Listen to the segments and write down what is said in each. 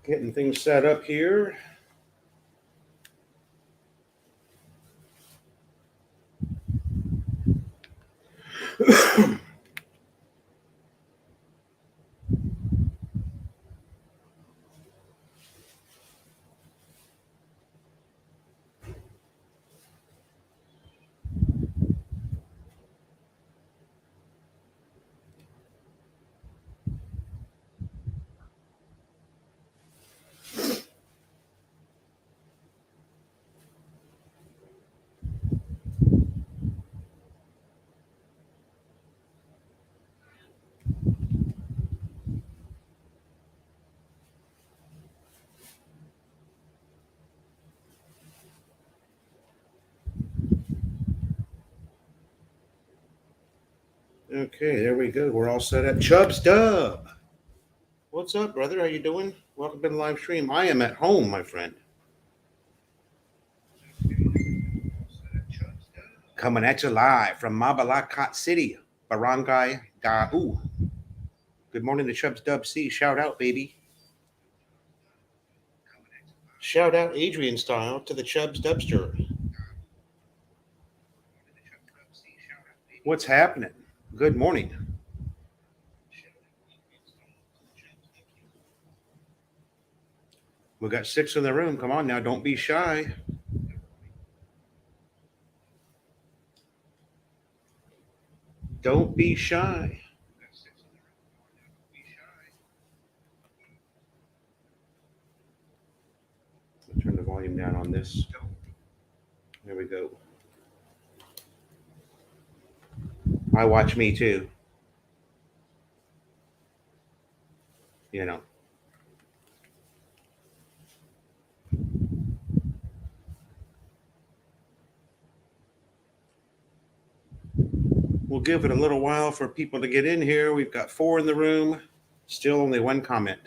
Getting things set up here. Okay, there we go. We're all set up. Chubbs Dub. What's up, brother? How you doing? Welcome to the live stream. I am at home, my friend. Coming at you live from Mabalacat City, Barangay Dau. Good morning to Chubbs Dub C. Shout out, baby. Shout out Adrian style to the Chubbs Dubster. What's happening? Good morning. We got 6 in the room. Come on now, don't be shy. Don't be shy. I'll turn the volume down on this. There we go. I watch me too. You know. We'll give it a little while for people to get in here. We've got 4 in the room. Still only 1 comment.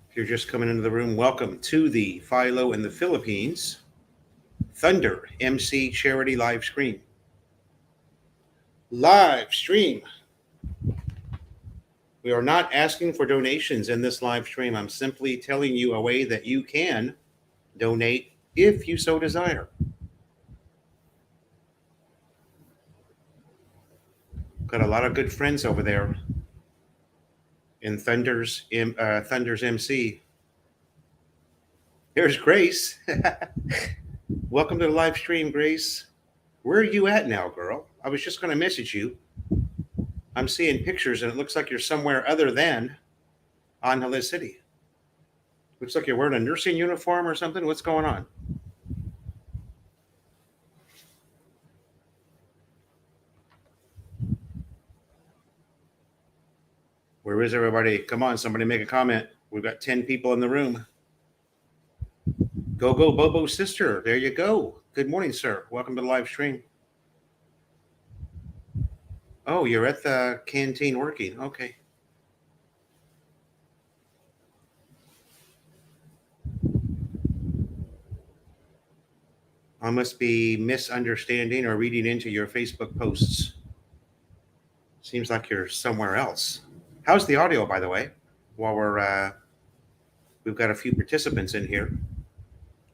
If you're just coming into the room, welcome to the Philo in the Philippines Thunder MC Charity live stream. Live stream. We are not asking for donations in this live stream. I'm simply telling you a way that you can donate if you so desire. Got a lot of good friends over there in Thunder's MC. Here's Grace. Welcome to the live stream, Grace. Where are you at now, girl? I was just going to message you. I'm seeing pictures, and it looks like you're somewhere other than Angeles City. Looks like you're wearing a nursing uniform or something. What's going on? Where is everybody? Come on, somebody make a comment. We've got 10 people in the room. Go, Bobo sister. There you go. Good morning, sir. Welcome to the live stream. Oh, you're at the canteen working. Okay. I must be misunderstanding or reading into your Facebook posts. Seems like you're somewhere else. How's the audio, by the way? While we've got a few participants in here.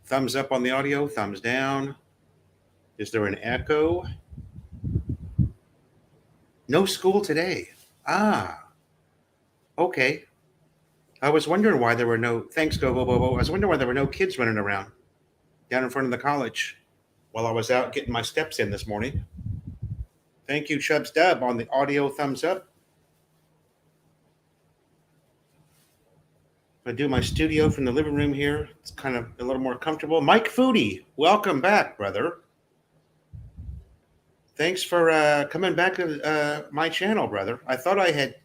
Thumbs up on the audio, thumbs down. Is there an echo? No school today. Ah, okay. I was wondering why there were no, thanks, Go, Bobo. I was wondering why there were no kids running around down in front of the college while I was out getting my steps in this morning. Thank you, Chubbs Dub, on the audio thumbs up. I do my studio from the living room here. It's kind of a little more comfortable. Mike Foodie, welcome back, brother. Thanks for coming back to my channel, brother. I thought I had,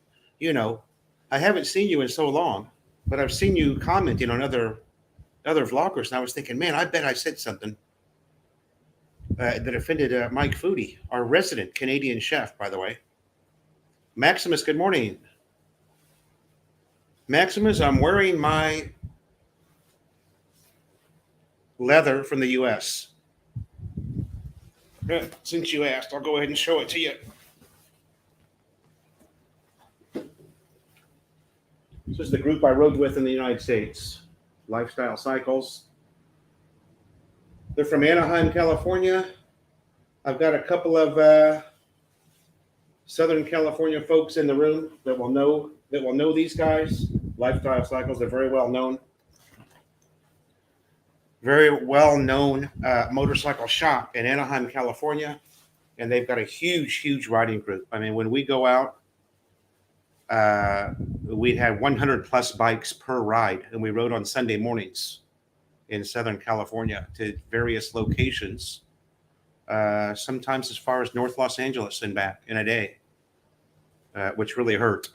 I haven't seen you in so long, but I've seen you commenting on other vloggers, and I was thinking, man, I bet I said something that offended Mike Foodie, our resident Canadian chef, by the way. Maximus, good morning. Maximus, I'm wearing my leather from the U.S. Since you asked, I'll go ahead and show it to you. This is the group I rode with in the United States, Lifestyle Cycles. They're from Anaheim, California. I've got a couple of Southern California folks in the room that will know these guys. Lifestyle Cycles, they're very well known. Very well known motorcycle shop in Anaheim, California. And they've got a huge riding group. I mean, when we go out, we had 100 plus bikes per ride, and we rode on Sunday mornings in Southern California to various locations, sometimes as far as North Los Angeles and back in a day, which really hurt.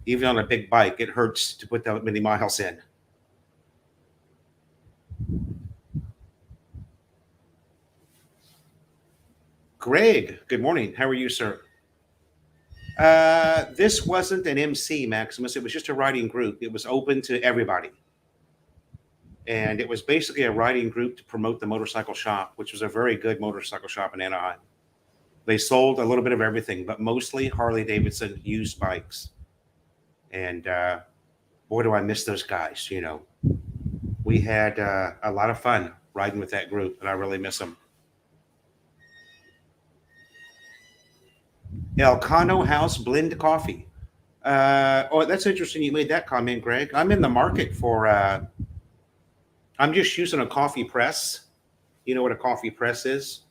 Even on a big bike, it hurts to put that many miles in. Greg, good morning. How are you, sir? This wasn't an MC, Maximus. It was just a riding group. It was open to everybody. And it was basically a riding group to promote the motorcycle shop, which was a very good motorcycle shop in Anaheim. They sold a little bit of everything, but mostly Harley-Davidson used bikes. And boy, do I miss those guys, you know. We had a lot of fun riding with that group, and I really miss them. Elcano House Blend Coffee. Oh, that's interesting you made that comment, Greg. I'm in the market for, I'm just using a coffee press. You know what a coffee press is?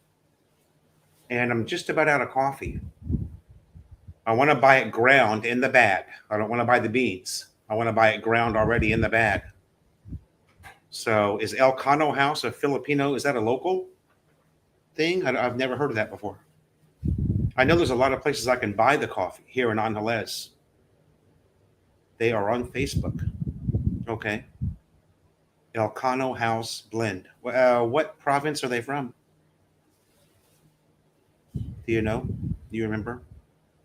And I'm just about out of coffee. I want to buy it ground in the bag. I don't want to buy the beans. I want to buy it ground already in the bag. So is Elcano House a Filipino? Is that a local thing? I've never heard of that before. I know there's a lot of places I can buy the coffee here in Angeles. They are on Facebook. Okay. Elcano House Blend. What province are they from? Do you know? Do you remember?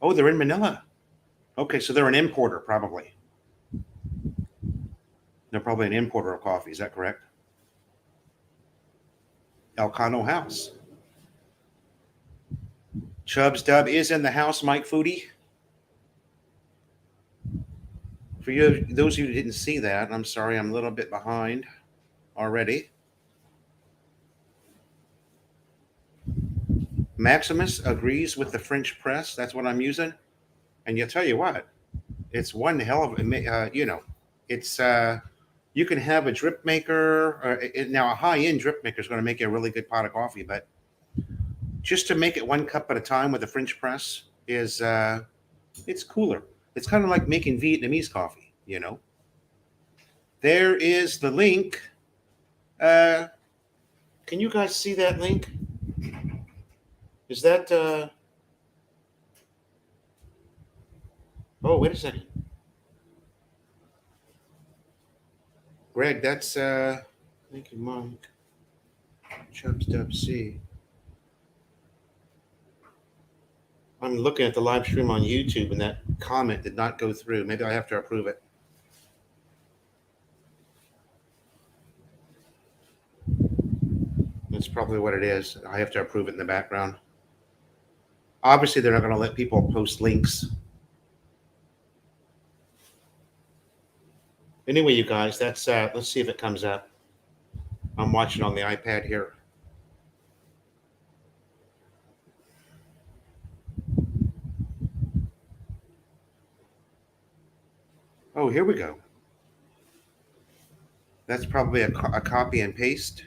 Oh, they're in Manila. Okay, so they're an importer, probably. They're probably an importer of coffee. Is that correct? Elcano House. Chubbs Dub is in the house, Mike Foodie. For you, those of you who didn't see that, I'm sorry, I'm a little bit behind already. Maximus agrees with the French press. That's what I'm using. And you'll tell you what, it's one hell of a, you know, it's, you can have a drip maker. Now, a high-end drip maker is going to make you a really good pot of coffee, but just to make it one cup at a time with a French press is, it's cooler. It's kind of like making Vietnamese coffee, you know. There is the link. Can you guys see that link? Is that, oh, wait a second. Greg, that's, thank you, Mike. Chubbs Dub C. I'm looking at the live stream on YouTube, and that comment did not go through. Maybe I have to approve it. That's probably what it is. I have to approve it in the background. Obviously, they're not going to let people post links. Anyway, you guys, that's let's see if it comes up. I'm watching on the iPad here. Oh, here we go. That's probably a copy and paste.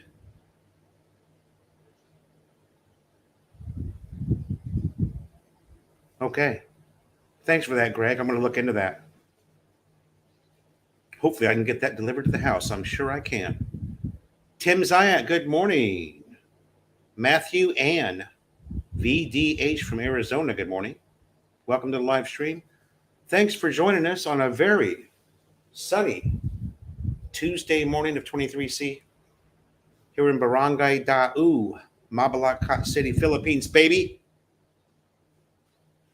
Okay. Thanks for that, Greg. I'm going to look into that. Hopefully I can get that delivered to the house. I'm sure I can. Tim Zayat, good morning. Matthew Ann, VDH from Arizona, good morning. Welcome to the live stream. Thanks for joining us on a very sunny Tuesday morning of 23C here in Barangay Dau, Mabalacat City, Philippines, baby.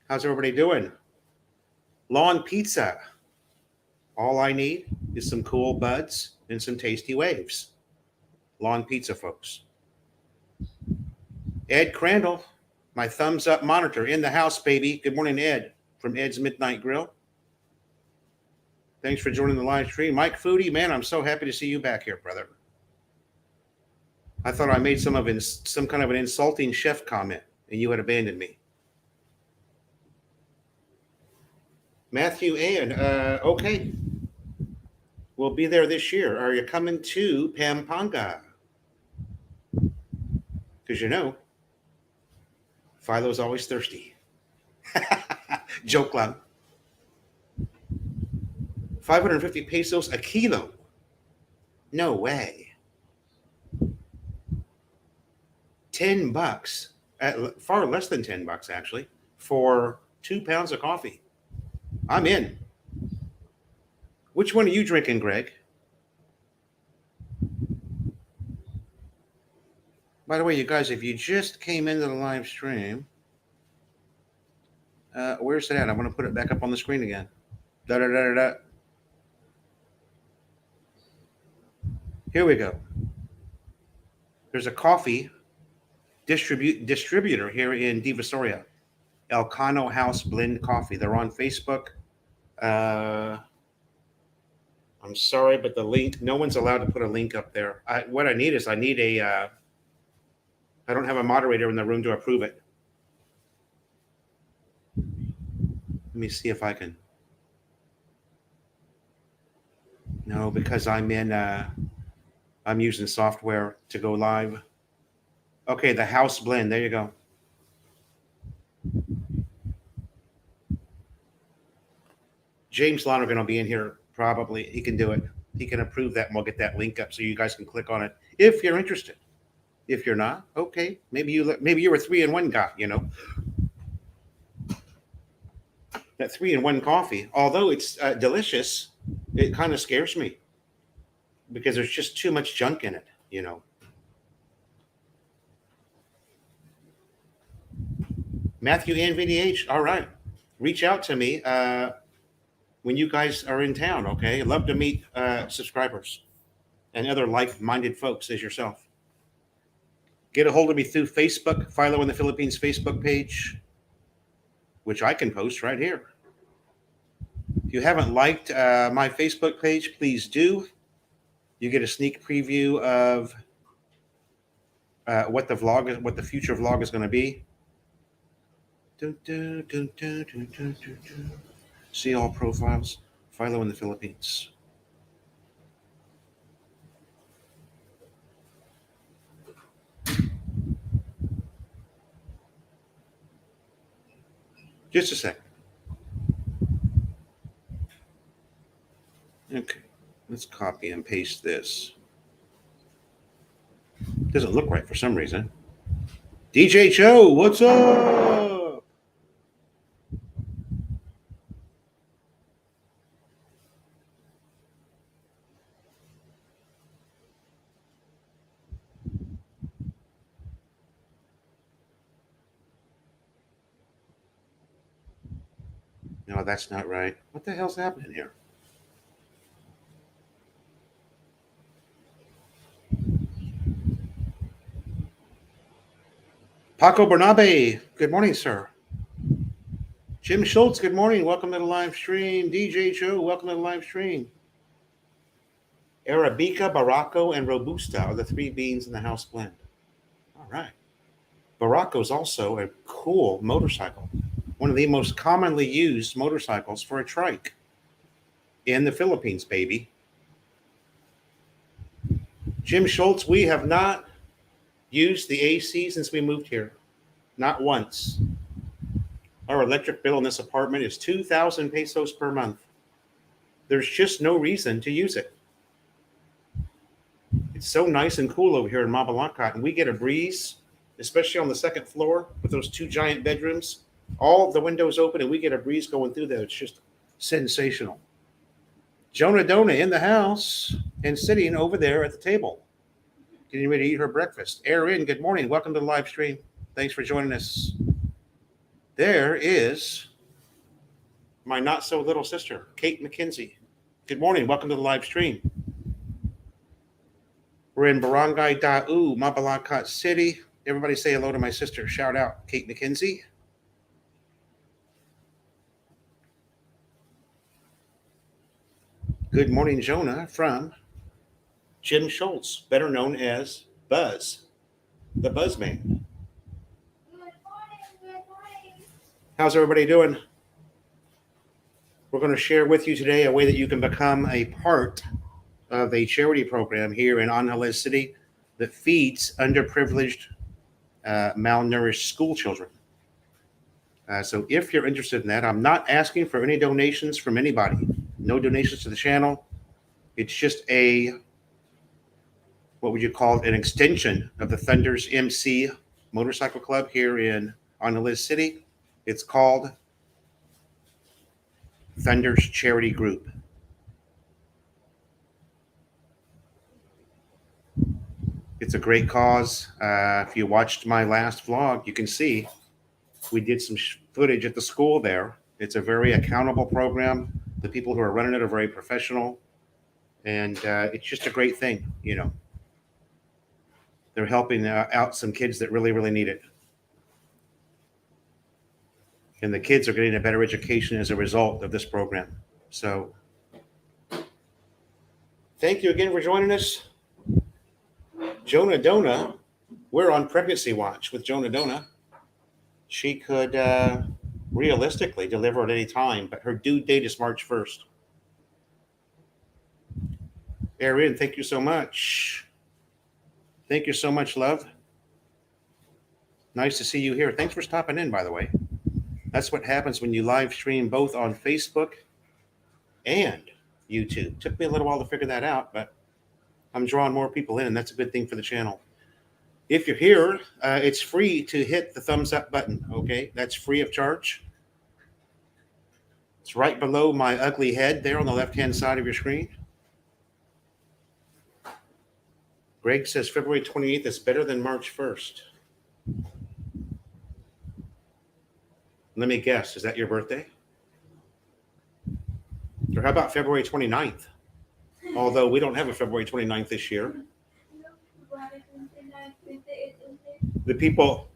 How's everybody doing? Lawn pizza. All I need is some cool buds and some tasty waves. Lawn Pizza folks. Ed Crandall, my thumbs up monitor in the house, baby. Good morning, Ed, from Ed's Midnight Grill. Thanks for joining the live stream. Mike Foodie, man, I'm so happy to see you back here, brother. I thought I made some kind of an insulting chef comment, and you had abandoned me. Matthew Ann, okay. We'll be there this year. Are you coming to Pampanga? Because you know, Philo's always thirsty. Joke lang. 550 pesos a kilo. No way. $10, far less than $10 actually, for 2 pounds of coffee. I'm in. Which one are you drinking, Greg? By the way, you guys, if you just came into the live stream, where's it at? I'm going to put it back up on the screen again. Da-da-da-da-da. Here we go. There's a coffee distributor here in Divisoria, Elcano House Blend Coffee. They're on Facebook. I'm sorry, but the link, no one's allowed to put a link up there. What I need is I don't have a moderator in the room to approve it. Let me see if I can. No, because I'm using software to go live. Okay, the house blend. There you go. James Lano going to be in here probably. He can do it. He can approve that, and we'll get that link up so you guys can click on it if you're interested. If you're not, okay, maybe you're a 3-in-1 guy. You know, that 3-in-1 coffee, although it's delicious, it kind of scares me because there's just too much junk in it. You know. Matthew and VDH, all right. Reach out to me when you guys are in town, okay? I'd love to meet subscribers and other like-minded folks as yourself. Get a hold of me through Facebook, Philo in the Philippines Facebook page, which I can post right here. If you haven't liked my Facebook page, please do. You get a sneak preview of what the future vlog is going to be. See all profiles. Philo in the Philippines. Just a sec. Okay, let's copy and paste this. Doesn't look right for some reason. DJ Joe, what's up? No, that's not right. What the hell's happening here? Paco Bernabe, good morning, sir. Jim Schultz, good morning. Welcome to the live stream. DJ Joe, welcome to the live stream. Arabica, Baracco, and Robusta are the 3 beans in the house blend. All right. Baracco is also a cool motorcycle. One of the most commonly used motorcycles for a trike in the Philippines, baby. Jim Schultz, we have not used the AC since we moved here. Not once. Our electric bill in this apartment is 2,000 pesos per month. There's just no reason to use it. It's so nice and cool over here in Mabalacat, and we get a breeze, especially on the second floor with those 2 giant bedrooms. All the windows open, and we get a breeze going through there. It's just sensational. Jonah Dona in the house and sitting over there at the table, getting ready to eat her breakfast. Erin, good morning. Welcome to the live stream. Thanks for joining us. There is my not-so-little sister, Kate McKenzie. Good morning. Welcome to the live stream. We're in Barangay Dau, Mabalacat City. Everybody say hello to my sister. Shout out, Kate McKenzie. Good morning, Jonah, from Jim Schultz, better known as Buzz, the Buzzman. How's everybody doing? We're going to share with you today a way that you can become a part of a charity program here in Angeles City that feeds underprivileged, malnourished school children. So if you're interested in that, I'm not asking for any donations from anybody. No donations to the channel. It's just what would you call it, an extension of the Thunders MC Motorcycle Club here in Angeles City. It's called Thunders Charity Group. It's a great cause. If you watched my last vlog, you can see we did some footage at the school there. It's a very accountable program. The people who are running it are very professional. And it's just a great thing, you know. They're helping out some kids that really, really need it. And the kids are getting a better education as a result of this program. So thank you again for joining us. Jonah Dona, we're on pregnancy watch with Jonah Dona. She could realistically deliver at any time, but her due date is March 1st. Erin, thank you so much. Thank you so much, love. Nice to see you here. Thanks for stopping in, by the way. That's what happens when you live stream both on Facebook and YouTube. Took me a little while to figure that out, but I'm drawing more people in, and that's a good thing for the channel. If you're here, it's free to hit the thumbs up button, okay? That's free of charge. It's right below my ugly head there on the left-hand side of your screen. Greg says February 28th is better than March 1st. Let me guess, is that your birthday? Or how about February 29th? Although we don't have a February 29th this year. The people,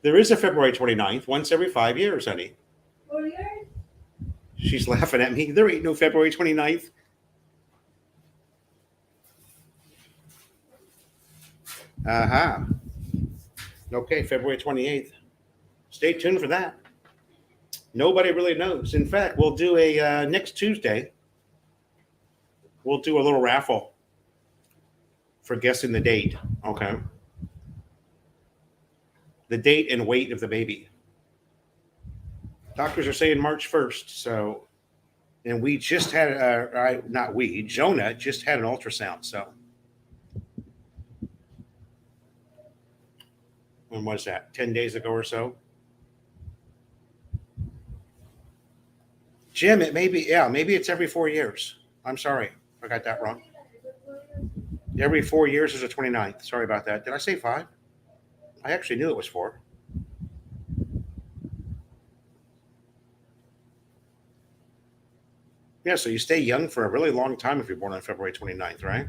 there is a February 29th once every 5 years, honey. 4 years? She's laughing at me. There ain't no February 29th. Aha. Okay, February 28th. Stay tuned for that. Nobody really knows. In fact, we'll do a next Tuesday. We'll do a little raffle for guessing the date. Okay. The date and weight of the baby. Doctors are saying March 1st. So, and we just had, not we, Jonah just had an ultrasound. So, when was that? 10 days ago or so? Jim, it may be, yeah, maybe it's every 4 years. I'm sorry. I got that wrong. Every 4 years is the 29th. Sorry about that. Did I say 5? I actually knew it was 4. Yeah, so you stay young for a really long time if you're born on February 29th, right?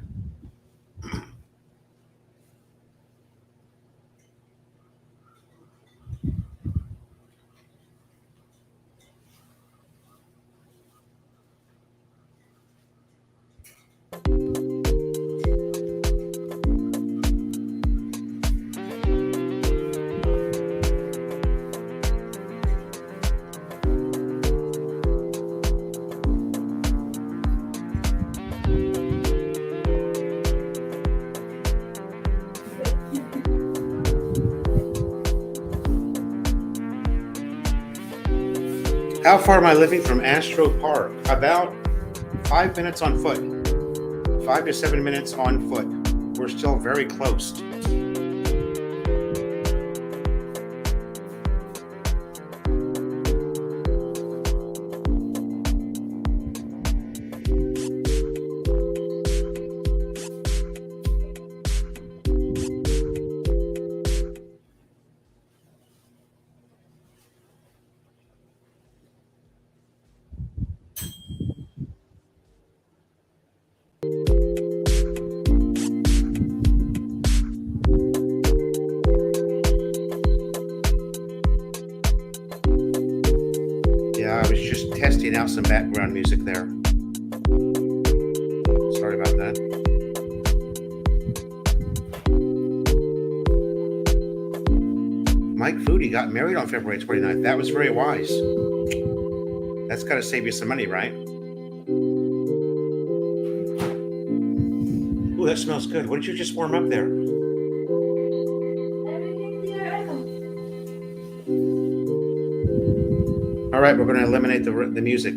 How far am I living from Astro Park? About 5 minutes on foot. 5 to 7 minutes on foot. We're still very close. testing out some background music there. Sorry about that. Mike Foodie got married on February 29th. That was very wise. That's got to save you some money, right? Ooh, that smells good. What did you just warm up there? All right, we're going to eliminate the music.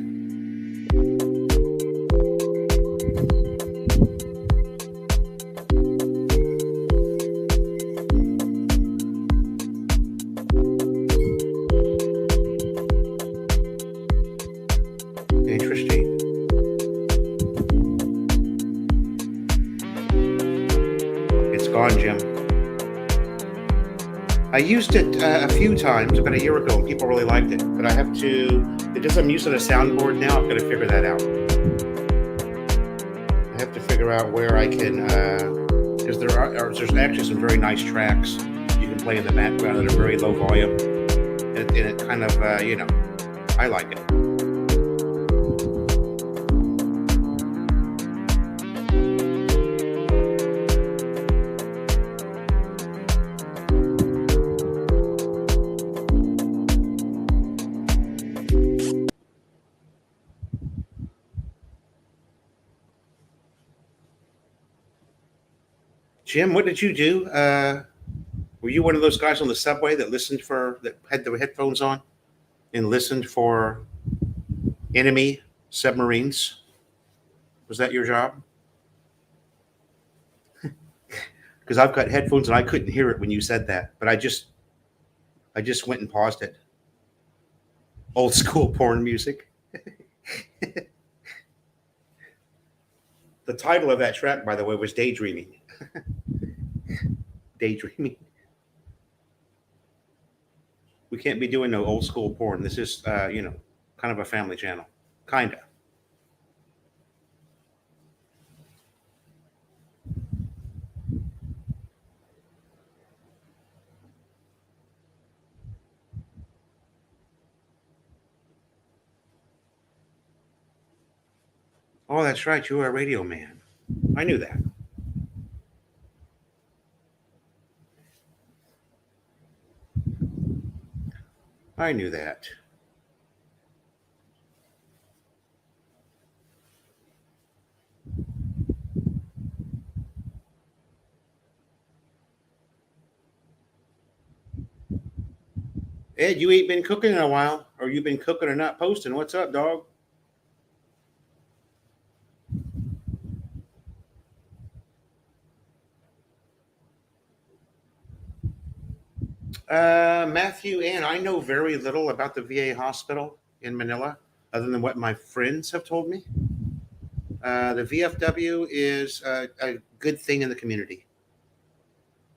Interesting. It's gone, Jim. I used it a few times about a year ago, and people really liked it. But I have to, because I'm using a soundboard now, I've got to figure that out. I have to figure out where I can, because there's actually some very nice tracks you can play in the background at a very low volume, and it kind of, I like it. Jim, what did you do? Were you one of those guys on the subway that had the headphones on and listened for enemy submarines? Was that your job? Because I've got headphones and I couldn't hear it when you said that, but I just went and paused it. Old school porn music. The title of that track, by the way, was Daydreaming. Daydreaming. We can't be doing no old school porn. This is, kind of a family channel. Kinda. Oh, that's right. You were a radio man. I knew that. I knew that. Ed, you ain't been cooking in a while, or you've been cooking or not posting. What's up, dog? Matthew, and I know very little about the VA hospital in Manila, other than what my friends have told me. The VFW is a good thing in the community.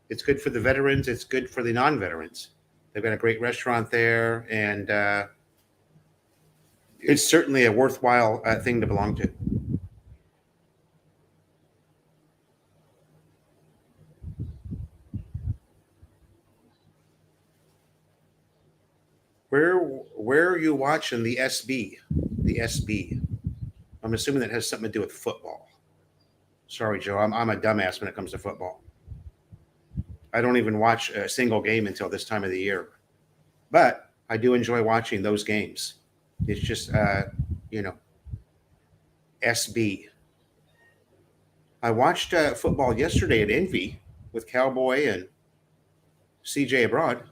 It's good for the veterans. It's good for the non-veterans. They've got a great restaurant there, and it's certainly a worthwhile thing to belong to. Where are you watching the SB? The SB. I'm assuming that has something to do with football. Sorry, Joe. I'm a dumbass when it comes to football. I don't even watch a single game until this time of the year. But I do enjoy watching those games. It's just, SB. I watched football yesterday at Envy with Cowboy and CJ Abroad,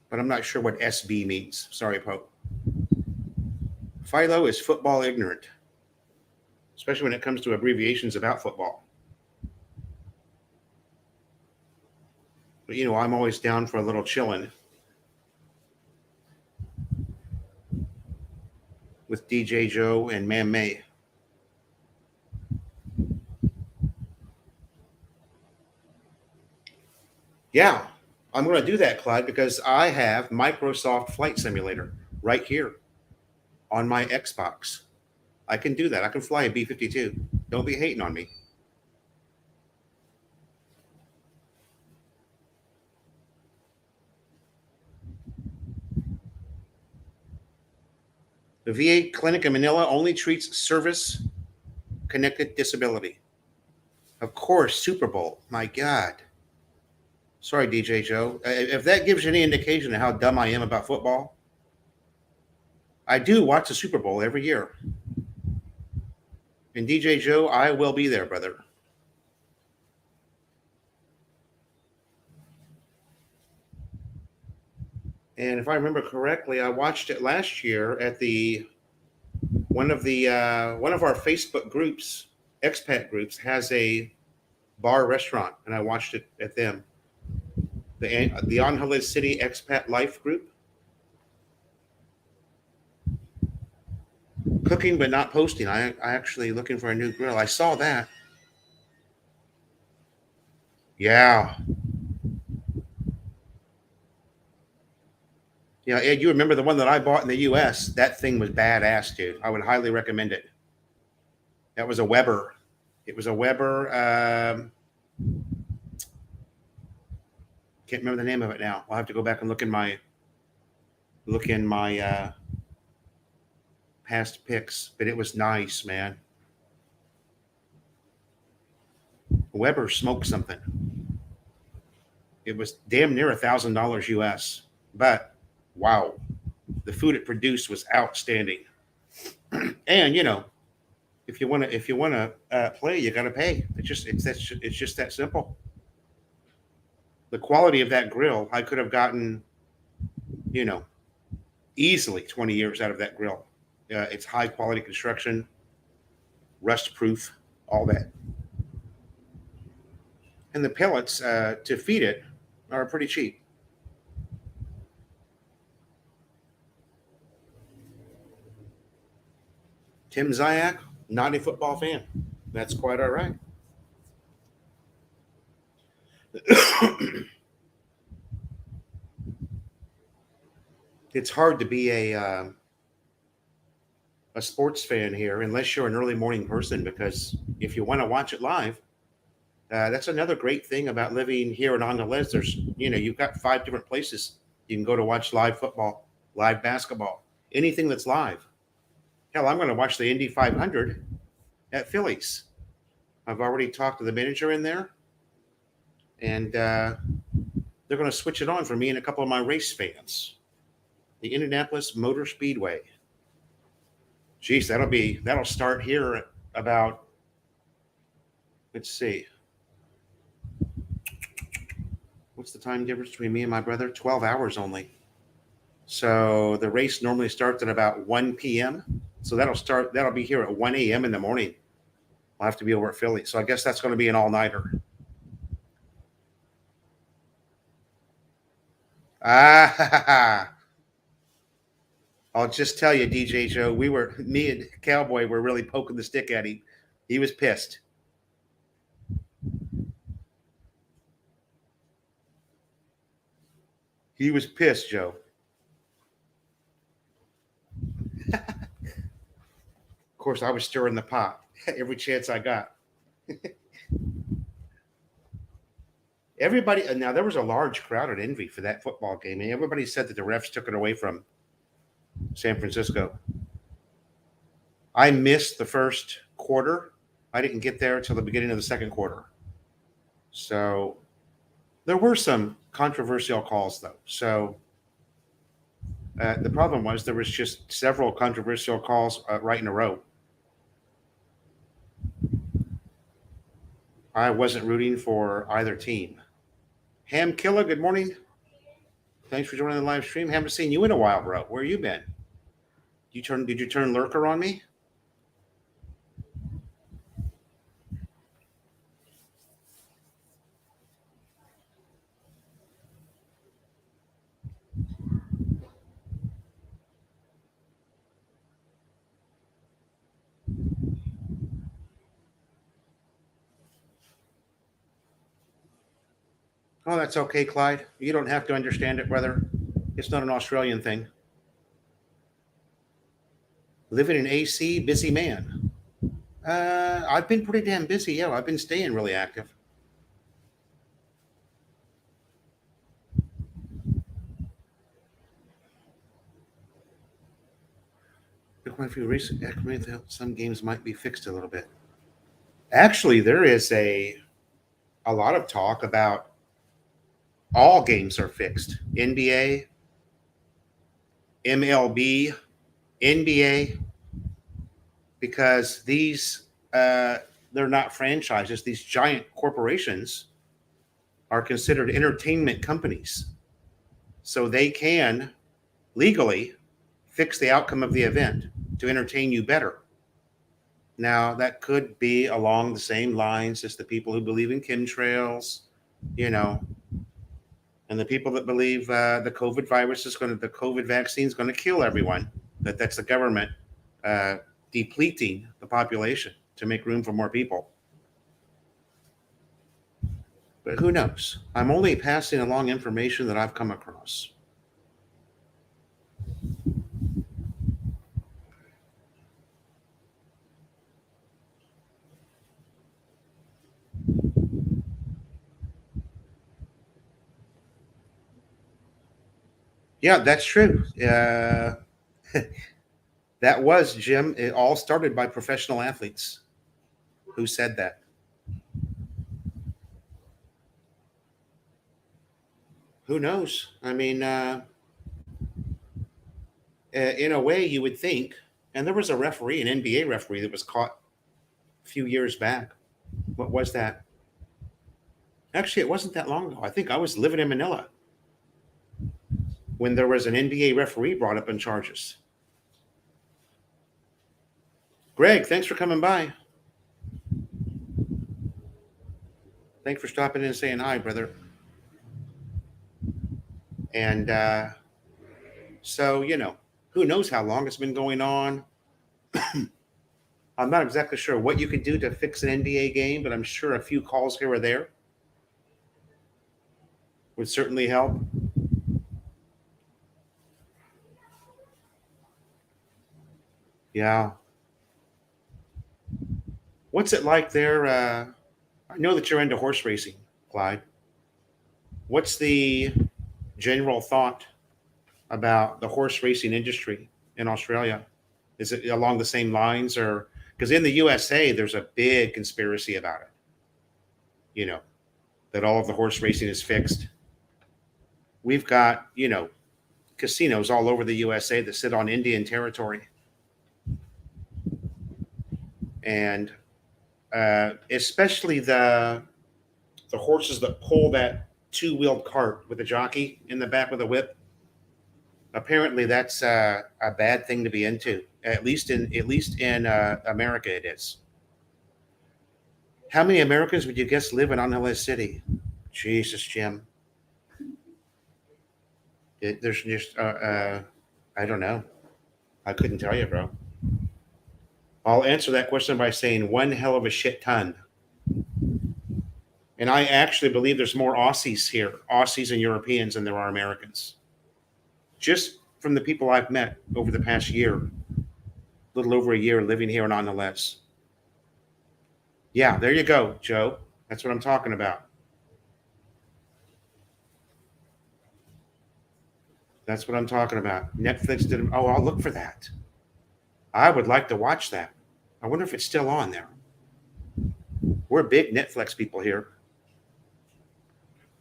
but I'm not sure what SB means. Sorry, Pope. Philo is football ignorant, especially when it comes to abbreviations about football. But, I'm always down for a little chilling with DJ Joe and Mam May. Yeah, I'm going to do that, Clyde, because I have Microsoft Flight Simulator right here on my Xbox. I can do that. I can fly a B-52. Don't be hating on me. The VA clinic in Manila only treats service-connected disability. Of course, Super Bowl. My God. Sorry, DJ Joe. If that gives you any indication of how dumb I am about football, I do watch the Super Bowl every year. And DJ Joe, I will be there, brother. And if I remember correctly, I watched it last year at the one of our Facebook groups, expat groups, has a bar restaurant, and I watched it at them. The Angeles City Expat Life Group, cooking but not posting. I actually looking for a new grill. I saw that. Yeah, yeah. Ed, you remember the one that I bought in the U.S.? That thing was badass, dude. I would highly recommend it. That was a Weber. It was a Weber. Can't remember the name of it now. I'll have to go back and look in my past picks. But it was nice, man. Weber smoked something. It was damn near $1,000 US, but wow, the food it produced was outstanding. And if you want to play, you got to pay. It's just that simple. The quality of that grill, I could have gotten, you know, easily 20 years out of that grill. It's high quality construction, rust proof, all that. And the pellets to feed it are pretty cheap. Tim Zyak, not a football fan. That's quite all right. It's hard to be a sports fan here unless you're an early morning person, because if you want to watch it live, that's another great thing about living here in Angeles. There's, you've got 5 different places you can go to watch live football, live basketball, anything that's live. Hell, I'm going to watch the Indy 500 at Phillies. I've already talked to the manager in there, and they're going to switch it on for me and a couple of my race fans. The Indianapolis Motor Speedway. Geez, that'll start here at about, let's see, what's the time difference between me and my brother? 12 hours only. So the race normally starts at about 1 p.m. So that'll be here at 1 a.m. in the morning. I'll have to be over at Philly. So I guess that's going to be an all-nighter. I'll just tell you, DJ Joe, me and Cowboy were really poking the stick at him. He was pissed. He was pissed, Joe. Of course, I was stirring the pot every chance I got. Everybody, now there was a large crowd at Envy for that football game, and everybody said that the refs took it away from San Francisco. I missed the first quarter. I didn't get there until the beginning of the second quarter. So there were some controversial calls, though. So the problem was there was just several controversial calls right in a row. I wasn't rooting for either team. Ham Killer, good morning. Thanks for joining the live stream. Haven't seen you in a while, bro. Where you been? Did you turn lurker on me? Oh, that's okay, Clyde. You don't have to understand it, brother. It's not an Australian thing. Living in AC, busy man. I've been pretty damn busy. Yeah, I've been staying really active. Quite a few recent some games might be fixed a little bit. Actually, there is a lot of talk about all games are fixed. NBA, MLB, NBA, because these they're not franchises. These giant corporations are considered entertainment companies, so they can legally fix the outcome of the event to entertain you better. Now, that could be along the same lines as the people who believe in chemtrails, you know, and the people that believe the COVID vaccine is going to kill everyone. That's the government uh, depleting the population to make room for more people. But who knows? I'm only passing along information that I've come across. Yeah, that's true. That was Jim. It all started by professional athletes who said that. Who knows? I mean, in a way, you would think. And there was a referee, an NBA referee, that was caught a few years back. What was that? Actually, it wasn't that long ago. I think I was living in Manila when there was an NBA referee brought up in charges. Greg, thanks for coming by. Thanks for stopping in and saying hi, brother. And so, who knows how long it's been going on. I'm not exactly sure what you could do to fix an NBA game, but I'm sure a few calls here or there would certainly help. Yeah. What's it like there? I know that you're into horse racing, Clyde. What's the general thought about the horse racing industry in Australia? Is it along the same lines, or because in the USA there's a big conspiracy about it? You know that all of the horse racing is fixed. We've got casinos all over the USA that sit on Indian territory, and especially the horses that pull that two-wheeled cart with a jockey in the back with a whip. Apparently, that's a bad thing to be into. At least in America, it is. How many Americans would you guess live in Honolulu City? Jesus, Jim. There's just I don't know. I couldn't tell you, bro. I'll answer that question by saying one hell of a shit ton. And I actually believe there's more Aussies here, Aussies and Europeans, than there are Americans. Just from the people I've met over the past year, a little over a year living here in Honolulu. Yeah, there you go, Joe. That's what I'm talking about. That's what I'm talking about. Netflix did. Oh, I'll look for that. I would like to watch that. I wonder if it's still on there. We're big Netflix people here.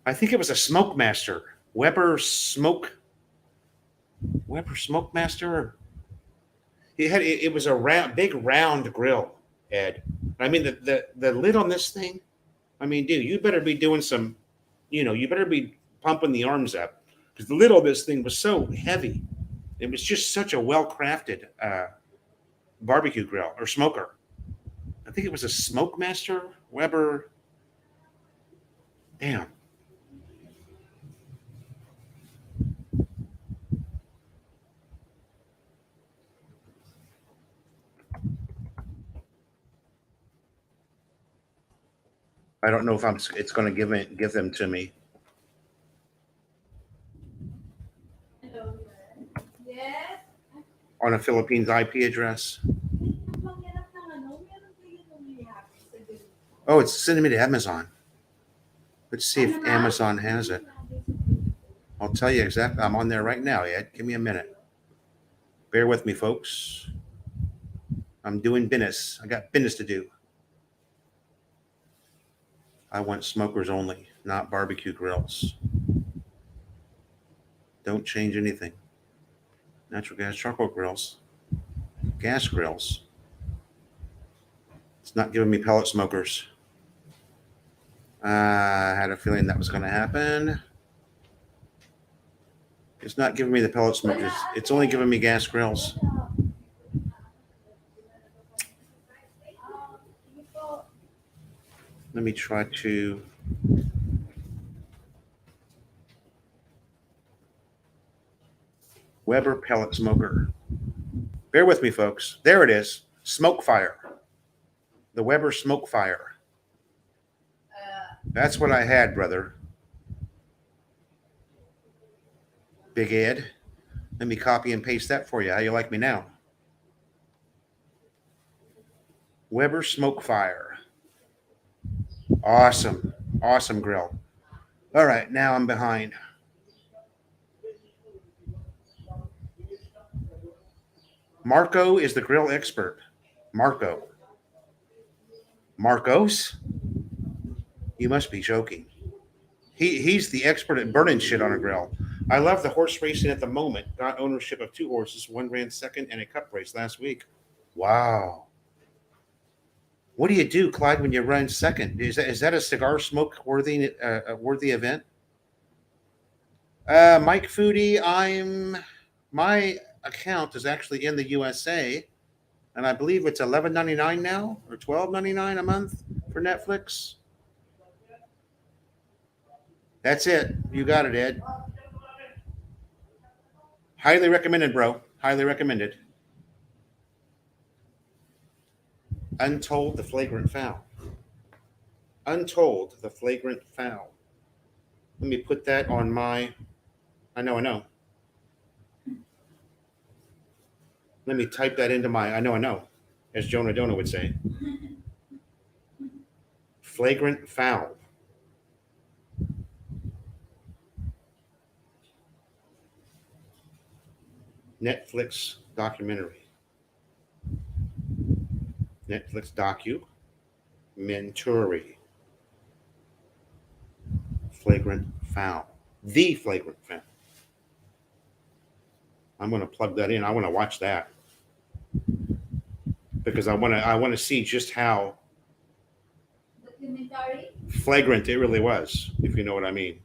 I think it was a Smoke Master, Weber Smoke Master. It was a big round grill, Ed. I mean the lid on this thing. I mean, dude, you better be doing some, you better be pumping the arms up because the lid on this thing was so heavy. It was just such a well crafted barbecue grill or smoker. I think it was a Smoke Master Weber. Damn. I don't know if it's going to give them to me. On a Philippines IP address. Oh, it's sending me to Amazon. Let's see if Amazon has it. I'll tell you exactly. I'm on there right now, Ed. Give me a minute. Bear with me, folks. I'm doing business. I got business to do. I want smokers only, not barbecue grills. Don't change anything. Natural gas charcoal grills, gas grills. It's not giving me pellet smokers. I had a feeling that was going to happen. It's not giving me the pellet smokers. It's only giving me gas grills. Let me try to. Weber pellet smoker. Bear with me, folks. There it is. Smoke fire. The Weber smoke fire. That's what I had, brother. Big Ed. Let me copy and paste that for you. How you like me now? Weber smoke fire. Awesome. Awesome grill. All right, now I'm behind. Marco is the grill expert. Marco. Marcos? You must be joking. He's the expert at burning shit on a grill. I love the horse racing at the moment. Got ownership of 2 horses. One ran second in a cup race last week. Wow. What do you do, Clyde, when you run second? Is that a cigar smoke worthy event? Mike Foodie, my account is actually in the USA, and I believe it's $11.99 now or $12.99 a month for Netflix. That's it. You got it, Ed. Highly recommended, bro. Highly recommended. Untold the Flagrant Foul. Untold the Flagrant Foul. Let me put that on my. I know. Let me type that into my. I know, as Jonah Dona would say. Flagrant Foul. Netflix documentary. Netflix documentary. Flagrant Foul. The Flagrant Foul. I'm going to plug that in. I want to watch that because I want to see just how flagrant it really was, if you know what I mean.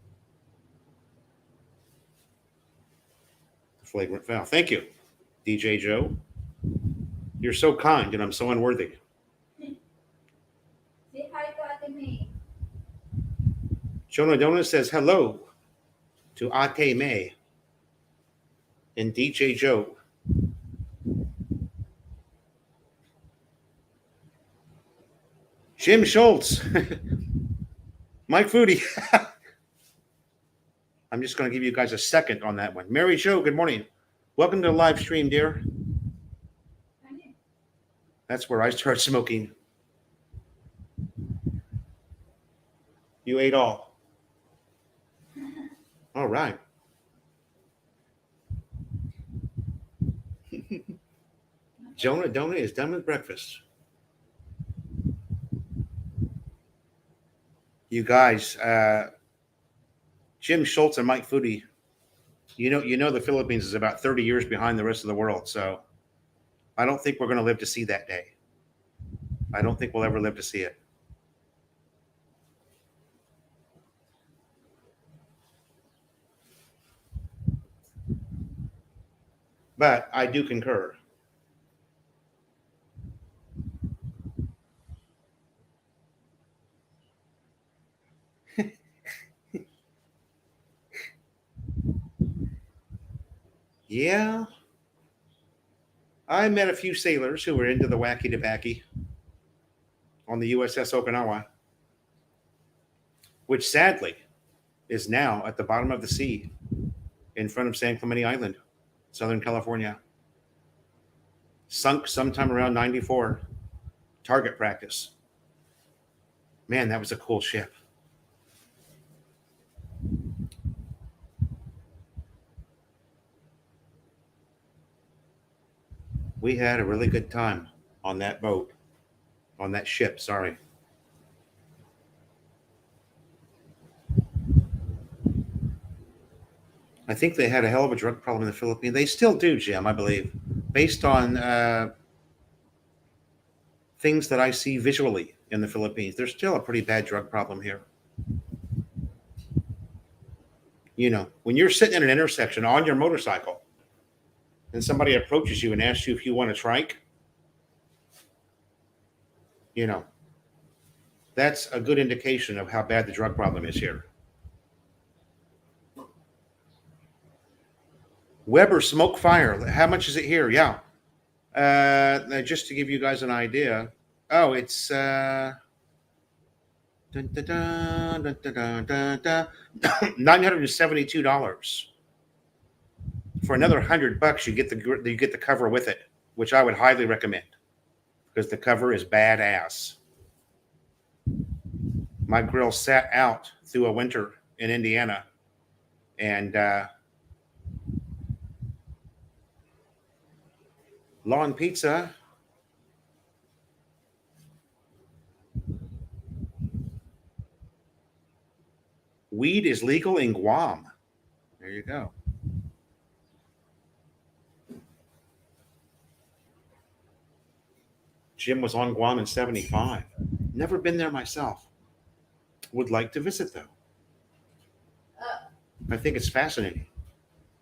Flagrant Foul. Thank you, DJ Joe. You're so kind, and I'm so unworthy. Say hi to Ate May. Jonah Dona says hello to Ate May and DJ Joe. Jim Schultz. Mike Foodie. I'm just going to give you guys a second on that one. Mary Jo, good morning. Welcome to the live stream, dear. That's where I start smoking. You ate all. All right. Jonah Dona is done with breakfast. You guys, Jim Schultz and Mike Foodie, you know the Philippines is about 30 years behind the rest of the world, so I don't think we're going to live to see that day. I don't think we'll ever live to see it. But I do concur. Yeah. I met a few sailors who were into the wacky tobacco on the USS Okinawa, which sadly is now at the bottom of the sea in front of San Clemente Island, Southern California. Sunk sometime around 94. Target practice. Man, that was a cool ship. We had a really good time on that boat, on that ship. Sorry. I think they had a hell of a drug problem in the Philippines. They still do, Jim, I believe, based on things that I see visually in the Philippines. There's still a pretty bad drug problem here. You know, when you're sitting at an intersection on your motorcycle and somebody approaches you and asks you if you want a trike, you know, that's a good indication of how bad the drug problem is here. Weber Smoke Fire. How much is it here? Yeah. Just to give you guys an idea. Oh, it's $972. For another $100, you get the cover with it, which I would highly recommend because the cover is badass. My grill sat out through a winter in Indiana, and Lawn Pizza. Weed is legal in Guam. There you go. Jim was on Guam in 75. Never been there myself. Would like to visit, though. I think it's fascinating.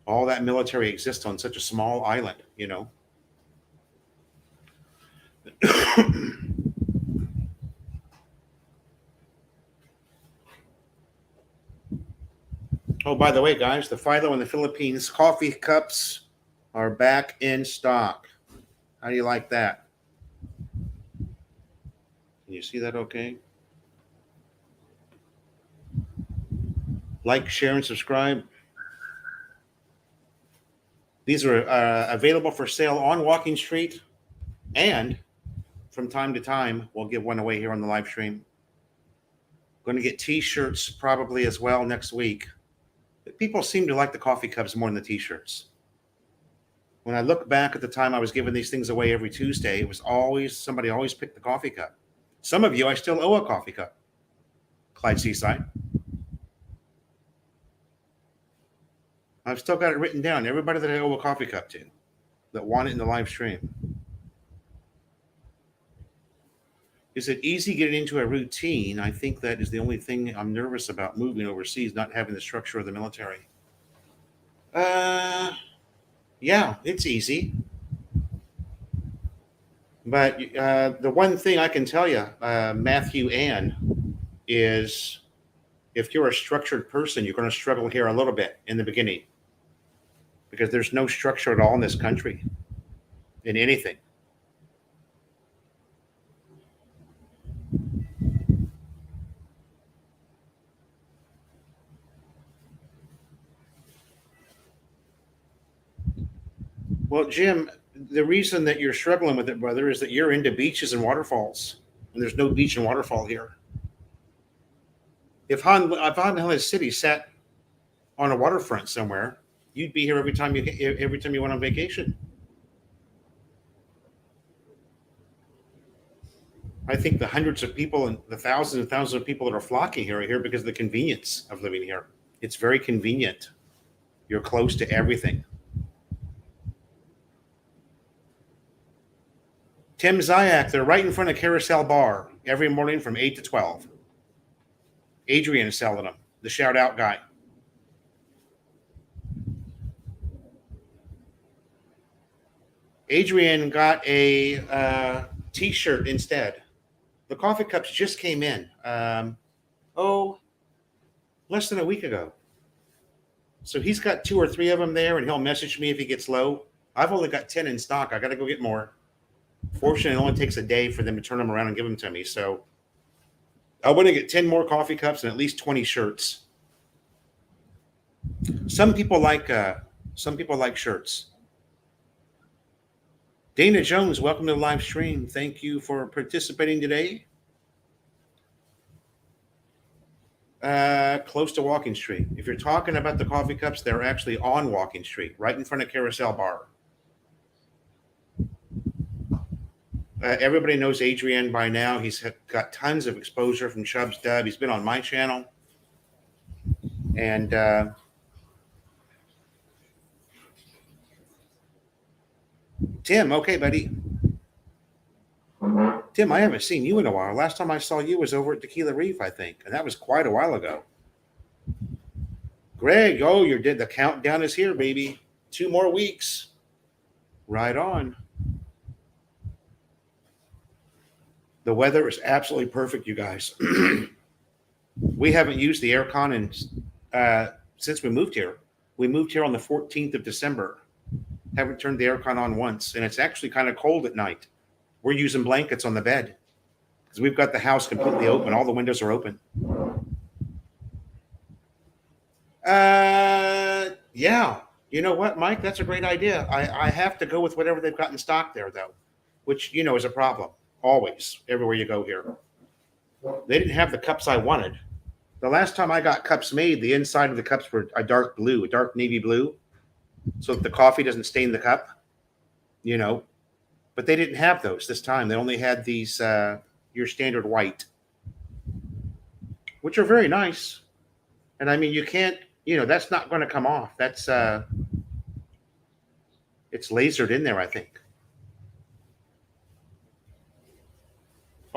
All that military exists on such a small island, you know. Oh, by the way, guys, the Philo in the Philippines coffee cups are back in stock. How do you like that? Can you see that okay? Like, share, and subscribe. These are available for sale on Walking Street, and from time to time, we'll give one away here on the live stream. Going to get T-shirts probably as well next week. People seem to like the coffee cups more than the T-shirts. When I look back at the time I was giving these things away every Tuesday, it was always somebody always picked the coffee cup. Some of you I still owe a coffee cup. Clyde Seaside. I've still got it written down. Everybody that I owe a coffee cup to that want it in the live stream. Is it easy getting into a routine? I think that is the only thing I'm nervous about moving overseas, not having the structure of the military. Yeah, it's easy. But the one thing I can tell you, Matthew Ann, is if you're a structured person, you're going to struggle here a little bit in the beginning because there's no structure at all in this country in anything. Well, Jim, the reason that you're struggling with it, brother, is that you're into beaches and waterfalls, and there's no beach and waterfall here. If Honolulu City sat on a waterfront somewhere, you'd be here every time you went on vacation. I think the hundreds of people and the thousands and thousands of people that are flocking here are here because of the convenience of living here. It's very convenient. You're close to everything. Tim Zayak, they're right in front of Carousel Bar every morning from 8 to 12. Adrian is selling them, the shout out guy. Adrian got a T-shirt instead. The coffee cups just came in. Less than a week ago. So he's got 2 or 3 of them there, and he'll message me if he gets low. I've only got 10 in stock. I got to go get more. Fortunately, it only takes a day for them to turn them around and give them to me. So I want to get 10 more coffee cups and at least 20 shirts. Some people like shirts. Dana Jones, welcome to the live stream. Thank you for participating today. Close to Walking Street. If you're talking about the coffee cups, they're actually on Walking Street, right in front of Carousel Bar. Everybody knows Adrian by now. He's got tons of exposure from Chubb's Dub. He's been on my channel. And Tim, okay, buddy. Tim, I haven't seen you in a while. Last time I saw you was over at Tequila Reef, I think. And that was quite a while ago. Greg, oh, the countdown is here, baby. 2 more weeks. Right on. The weather is absolutely perfect, you guys. We haven't used the aircon since we moved here. We moved here on the 14th of December. Haven't turned the aircon on once, and it's actually kind of cold at night. We're using blankets on the bed because we've got the house completely open. All the windows are open. Yeah. You know what, Mike? That's a great idea. I have to go with whatever they've got in stock there, though, which, is a problem. Always, everywhere you go here. They didn't have the cups I wanted. The last time I got cups made, the inside of the cups were a dark blue, a dark navy blue, so that the coffee doesn't stain the cup, But they didn't have those this time. They only had these, your standard white, which are very nice. And I mean, you can't, that's not going to come off. That's, it's lasered in there, I think.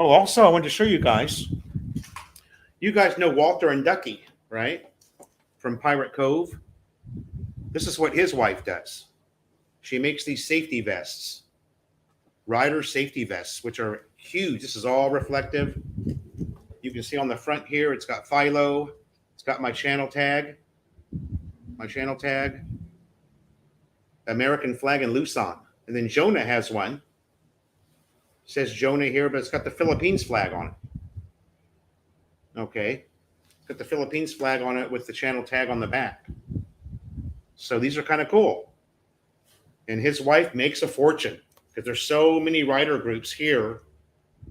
Oh, also, I wanted to show you guys. You guys know Walter and Ducky, right? From Pirate Cove. This is what his wife does. She makes these safety vests, rider safety vests, which are huge. This is all reflective. You can see on the front here, it's got Philo. It's got my channel tag. American flag and Luzon. And then Jonah has one. It says Jonah here, but it's got the Philippines flag on it. Okay. It's got the Philippines flag on it with the channel tag on the back. So these are kind of cool. And his wife makes a fortune because there's so many rider groups here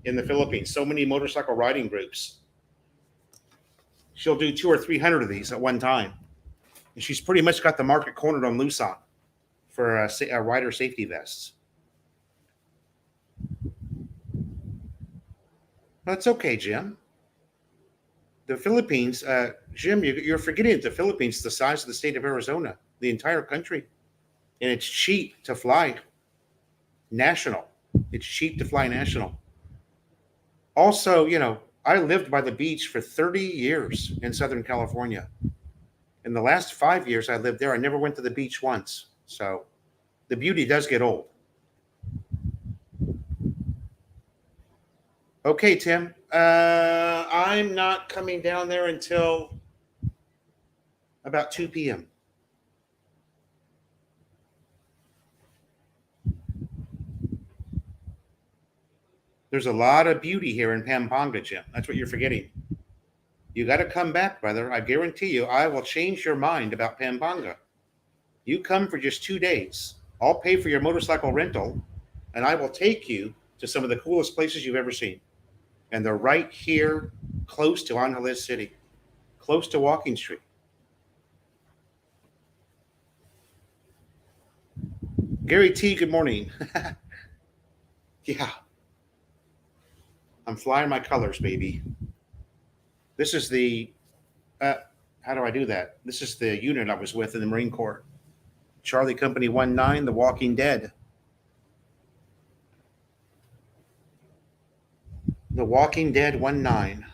in the Philippines, so many motorcycle riding groups. She'll do 200 or 300 of these at one time. And she's pretty much got the market cornered on Luzon for rider safety vests. That's okay, Jim. The Philippines, Jim, you're forgetting that the Philippines is the size of the state of Arizona, the entire country. And it's cheap to fly national. It's cheap to fly national. Also, I lived by the beach for 30 years in Southern California. In the last 5 years I lived there, I never went to the beach once. So the beauty does get old. Okay, Tim. I'm not coming down there until about 2 p.m. There's a lot of beauty here in Pampanga, Jim. That's what you're forgetting. You got to come back, brother. I guarantee you, I will change your mind about Pampanga. You come for just 2 days. I'll pay for your motorcycle rental, and I will take you to some of the coolest places you've ever seen. And they're right here, close to Angeles City, close to Walking Street. Gary T, good morning. Yeah. I'm flying my colors, baby. This is the, how do I do that? This is the unit I was with in the Marine Corps. Charlie Company 19, The Walking Dead. The Walking Dead 19.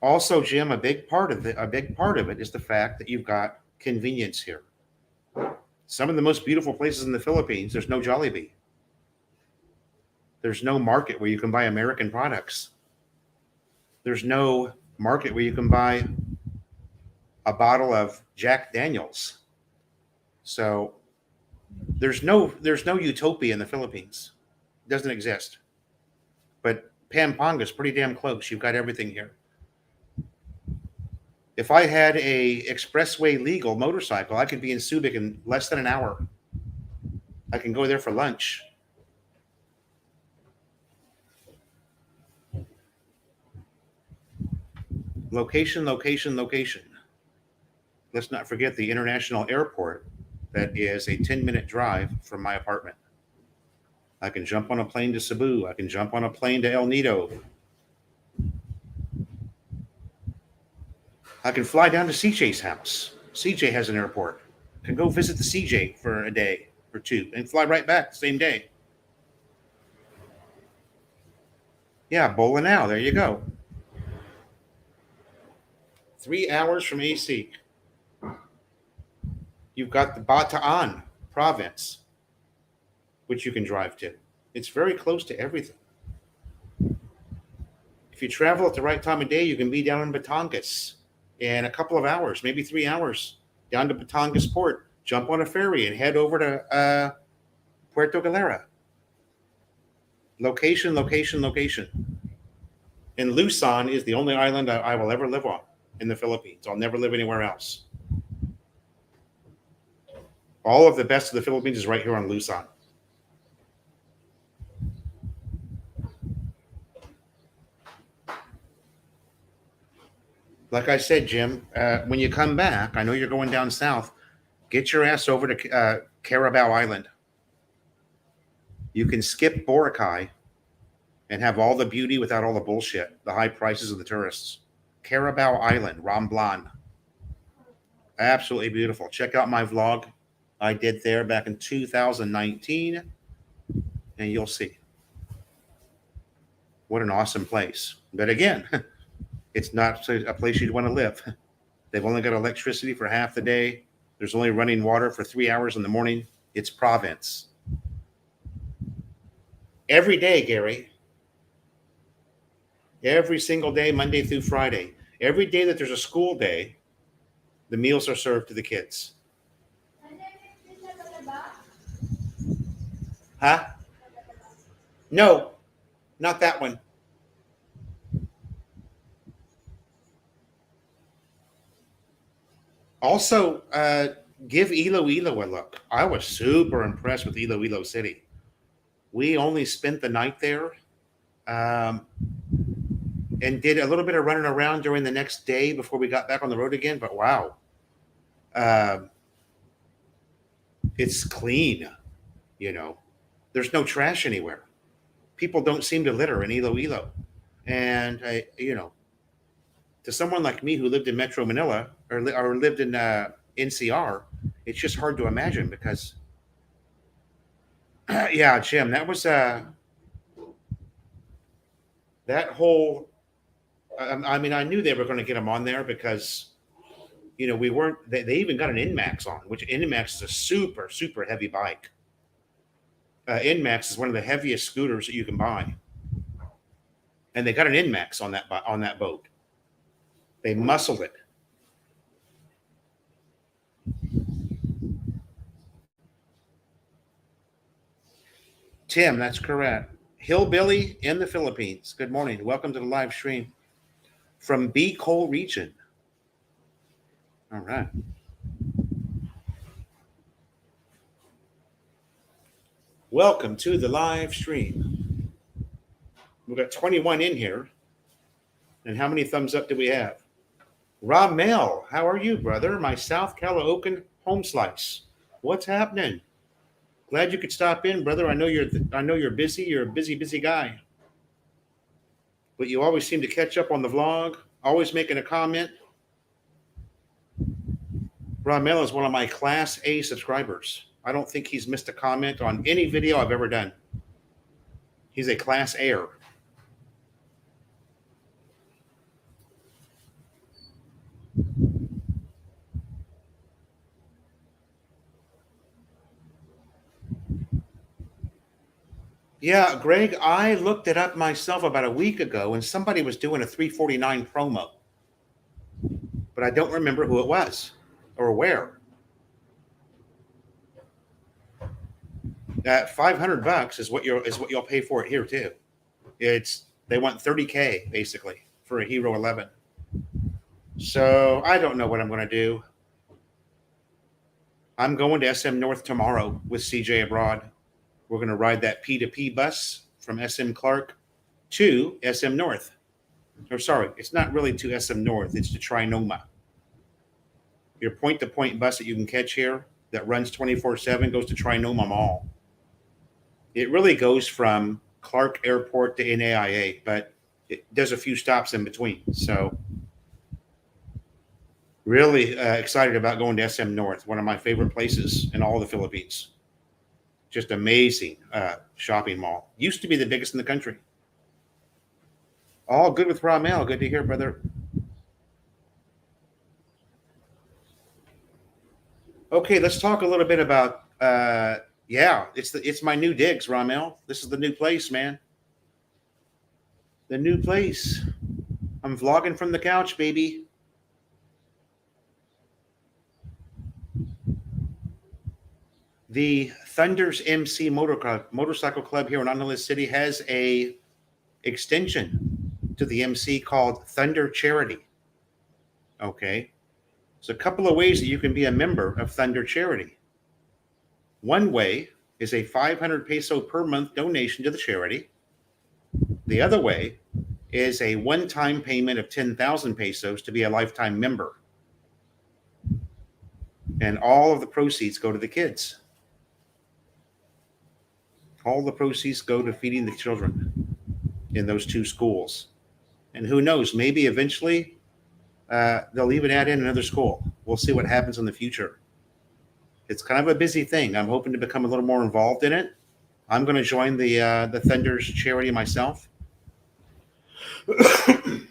Also, Jim, a big part of it is the fact that you've got convenience here. Some of the most beautiful places in the Philippines, there's no Jollibee. There's no market where you can buy American products. There's no market where you can buy a bottle of Jack Daniels. So there's no utopia in the Philippines. It doesn't exist. But Pampanga is pretty damn close. You've got everything here. If I had a expressway legal motorcycle, I could be in Subic in less than an hour. I can go there for lunch. Location, location, location. Let's not forget the international airport that is a 10-minute drive from my apartment. I can jump on a plane to Cebu. I can jump on a plane to El Nido. I can fly down to CJ's house. CJ has an airport. I can go visit the CJ for a day or two and fly right back the same day. Yeah, Bolinao, there you go. 3 hours from AC. You've got the Bataan province, which you can drive to. It's very close to everything. If you travel at the right time of day, you can be down in Batangas in a couple of hours, maybe 3 hours, down to Batangas port, jump on a ferry and head over to Puerto Galera. Location, location, location. And Luzon is the only island I will ever live on in the Philippines. I'll never live anywhere else. All of the best of the Philippines is right here on Luzon. Like I said, Jim, when you come back, I know you're going down south, get your ass over to Carabao Island. You can skip Boracay and have all the beauty without all the bullshit, the high prices of the tourists. Carabao Island, Ramblan. Absolutely beautiful. Check out my vlog I did there back in 2019, and you'll see. What an awesome place. But again, it's not a place you'd want to live. They've only got electricity for half the day. There's only running water for 3 hours in the morning. It's province. Every day, Gary. Every single day, Monday through Friday. Every day that there's a school day, the meals are served to the kids. Huh? No, not that one. Also, give Iloilo a look. I was super impressed with Iloilo City. We only spent the night there and did a little bit of running around during the next day before we got back on the road again. But wow, it's clean. You know, there's no trash anywhere. People don't seem to litter in Iloilo. And, to someone like me who lived in Metro Manila or lived in NCR, it's just hard to imagine because, yeah, Jim, that was that whole. I mean, I knew they were going to get them on there because, we weren't. They even got an Inmax on, which Inmax is a super, super heavy bike. Inmax is one of the heaviest scooters that you can buy, and they got an Inmax on that boat. They muscled it. Tim, that's correct. Hillbilly in the Philippines. Good morning. Welcome to the live stream from Bicol region. All right. Welcome to the live stream. We've got 21 in here. And how many thumbs up do we have? Ramel, how are you, brother? My South Caloocan home slice. What's happening? Glad you could stop in, brother. I know you're busy. You're a busy guy. But you always seem to catch up on the vlog, always making a comment. Ramel is one of my Class A subscribers. I don't think he's missed a comment on any video I've ever done. He's a Class A-er. Yeah, Greg, I looked it up myself about a week ago, and somebody was doing a $349 promo, but I don't remember who it was or where. $500 is what you'll pay for it here too. They want $30K basically for a Hero 11. So I don't know what I'm going to do. I'm going to SM North tomorrow with CJ Abroad. We're going to ride that P2P bus from SM Clark to SM North. Or sorry, it's not really to SM North. It's to Trinoma. Your point-to-point bus that you can catch here that runs 24/7 goes to Trinoma Mall. It really goes from Clark Airport to NAIA, but it does a few stops in between. So really excited about going to SM North, one of my favorite places in all the Philippines. Just amazing shopping mall. Used to be the biggest in the country. All good with Ramel. Good to hear, brother. Okay, let's talk a little bit about yeah, it's my new digs, Ramel. This is the new place, man. The new place. I'm vlogging from the couch, baby. The Thunder's MC Motorcycle Club here in Honolulu City has a extension to the MC called Thunder Charity. Okay. There's a couple of ways that you can be a member of Thunder Charity. One way is a 500 peso per month donation to the charity. The other way is a one-time payment of 10,000 pesos to be a lifetime member. And all of the proceeds go to the kids. All the proceeds go to feeding the children in those two schools. And who knows, maybe eventually they'll even add in another school. We'll see what happens in the future. It's kind of a busy thing. I'm hoping to become a little more involved in it. I'm going to join the Thunder's charity myself. And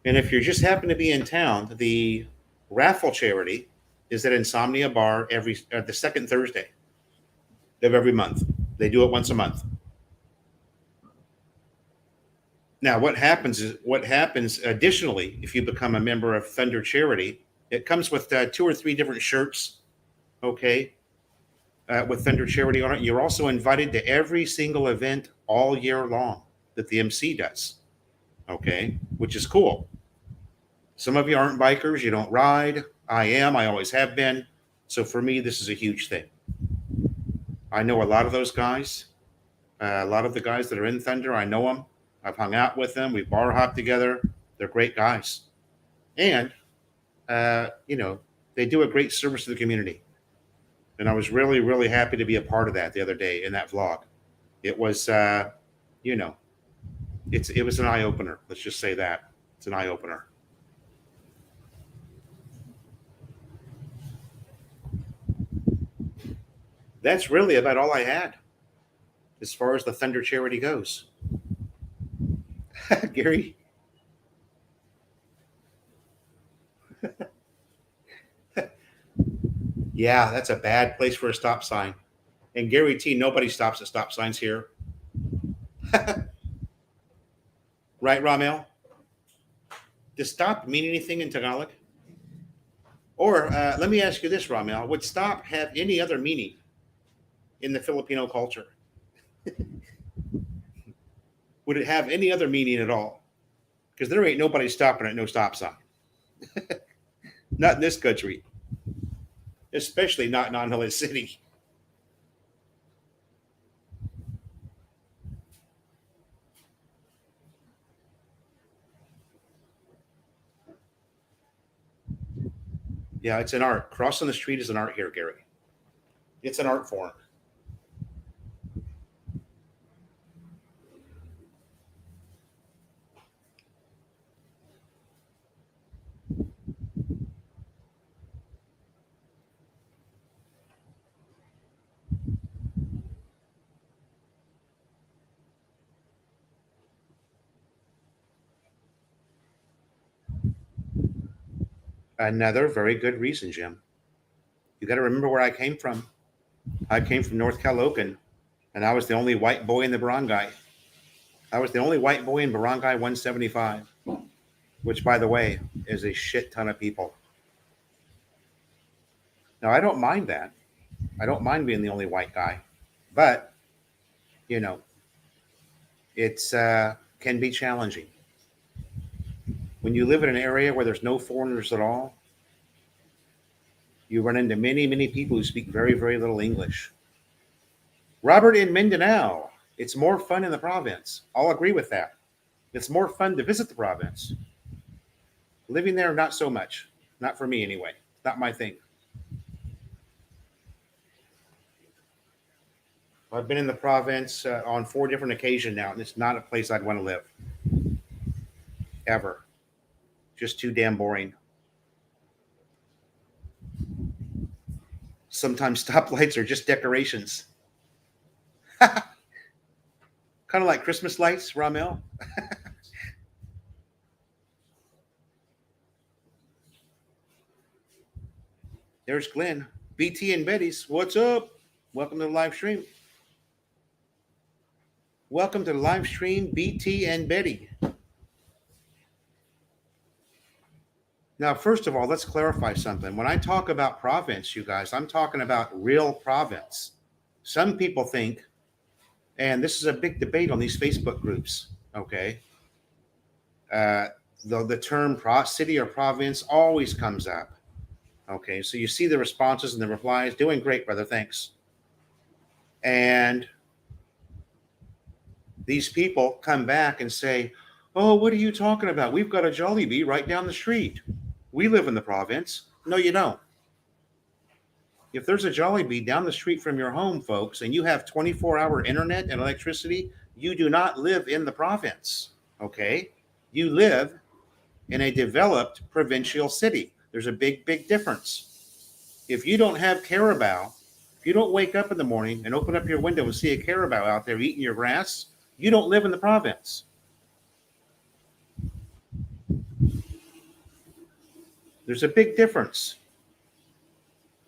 if you just happen to be in town, the raffle charity is at Insomnia Bar the second Thursday of every month. They do it once a month. Now, what happens additionally if you become a member of Thunder Charity, it comes with 2 or 3 different shirts, okay, with Thunder Charity on it. You're also invited to every single event all year long that the MC does, okay, which is cool. Some of you aren't bikers, you don't ride. I am, I always have been. So for me, this is a huge thing. I know a lot of those guys, a lot of the guys that are in Thunder, I know them. I've hung out with them. We bar hop together. They're great guys. And, they do a great service to the community. And I was really, really happy to be a part of that the other day in that vlog. It was, it was an eye opener. Let's just say that. It's an eye opener. That's really about all I had as far as the Thunder Charity goes. Gary. Yeah, that's a bad place for a stop sign. And Gary T, nobody stops at stop signs here. Right, Ramel? Does stop mean anything in Tagalog? Or let me ask you this, Ramel. Would stop have any other meaning in the Filipino culture? Would it have any other meaning at all? Because there ain't nobody stopping at no stop sign. Not in this country. Especially not in Honolulu City. Yeah, it's an art. Crossing the street is an art here, Gary. It's an art form. Another very good reason, Jim. You got to remember where I came from. I came from North Caloocan, and I was the only white boy in the barangay. I was the only white boy in barangay 175, which, by the way, is a shit ton of people. Now, I don't mind that. I don't mind being the only white guy, but it's can be challenging when you live in an area where there's no foreigners at all. You run into many, many people who speak very, very little English. Robert in Mindanao, it's more fun in the province. I'll agree with that. It's more fun to visit the province. Living there, not so much. Not for me, anyway. Not my thing. I've been in the province on 4 different occasions now, and it's not a place I'd want to live. Ever. Just too damn boring. Sometimes stoplights are just decorations. Kind of like Christmas lights, Ramel. There's Glenn. BT and Betty's. What's up? Welcome to the live stream. Welcome to the live stream, BT and Betty. Now, first of all, let's clarify something. When I talk about province, you guys, I'm talking about real province. Some people think, and this is a big debate on these Facebook groups, okay? The term city or province always comes up. Okay, so you see the responses and the replies. Doing great, brother. Thanks. And these people come back and say, oh, what are you talking about? We've got a Jollibee right down the street. We live in the province. No, you don't. If there's a Jollibee down the street from your home, folks, and you have 24-hour internet and electricity, you do not live in the province, okay? You live in a developed provincial city. There's a big, big difference. If you don't have carabao, if you don't wake up in the morning and open up your window and see a carabao out there eating your grass, you don't live in the province. There's a big difference.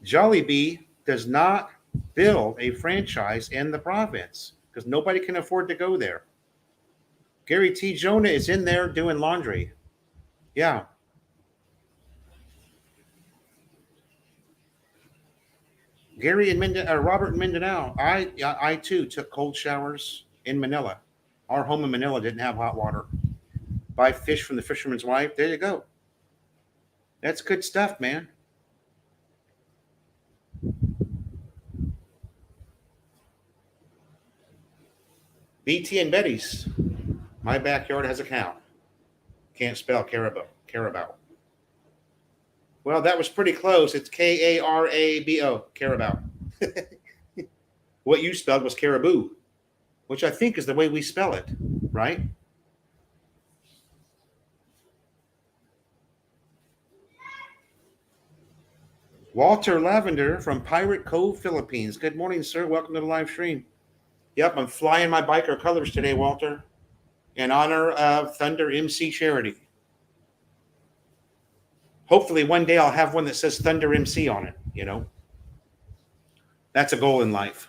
Jollibee does not build a franchise in the province because nobody can afford to go there. Gary T. Jonah is in there doing laundry. Yeah. Gary and Robert in Mindanao. I too took cold showers in Manila. Our home in Manila didn't have hot water. Buy fish from the fisherman's wife. There you go. That's good stuff, man. BT and Betty's. My backyard has a cow. Can't spell carabao. Well, that was pretty close. It's Karabo, carabao. What you spelled was caribou, which I think is the way we spell it, right? Walter Lavender from Pirate Cove, Philippines. Good morning, sir. Welcome to the live stream. Yep, I'm flying my biker colors today, Walter, in honor of Thunder MC Charity. Hopefully one day I'll have one that says Thunder MC on it, you know. That's a goal in life.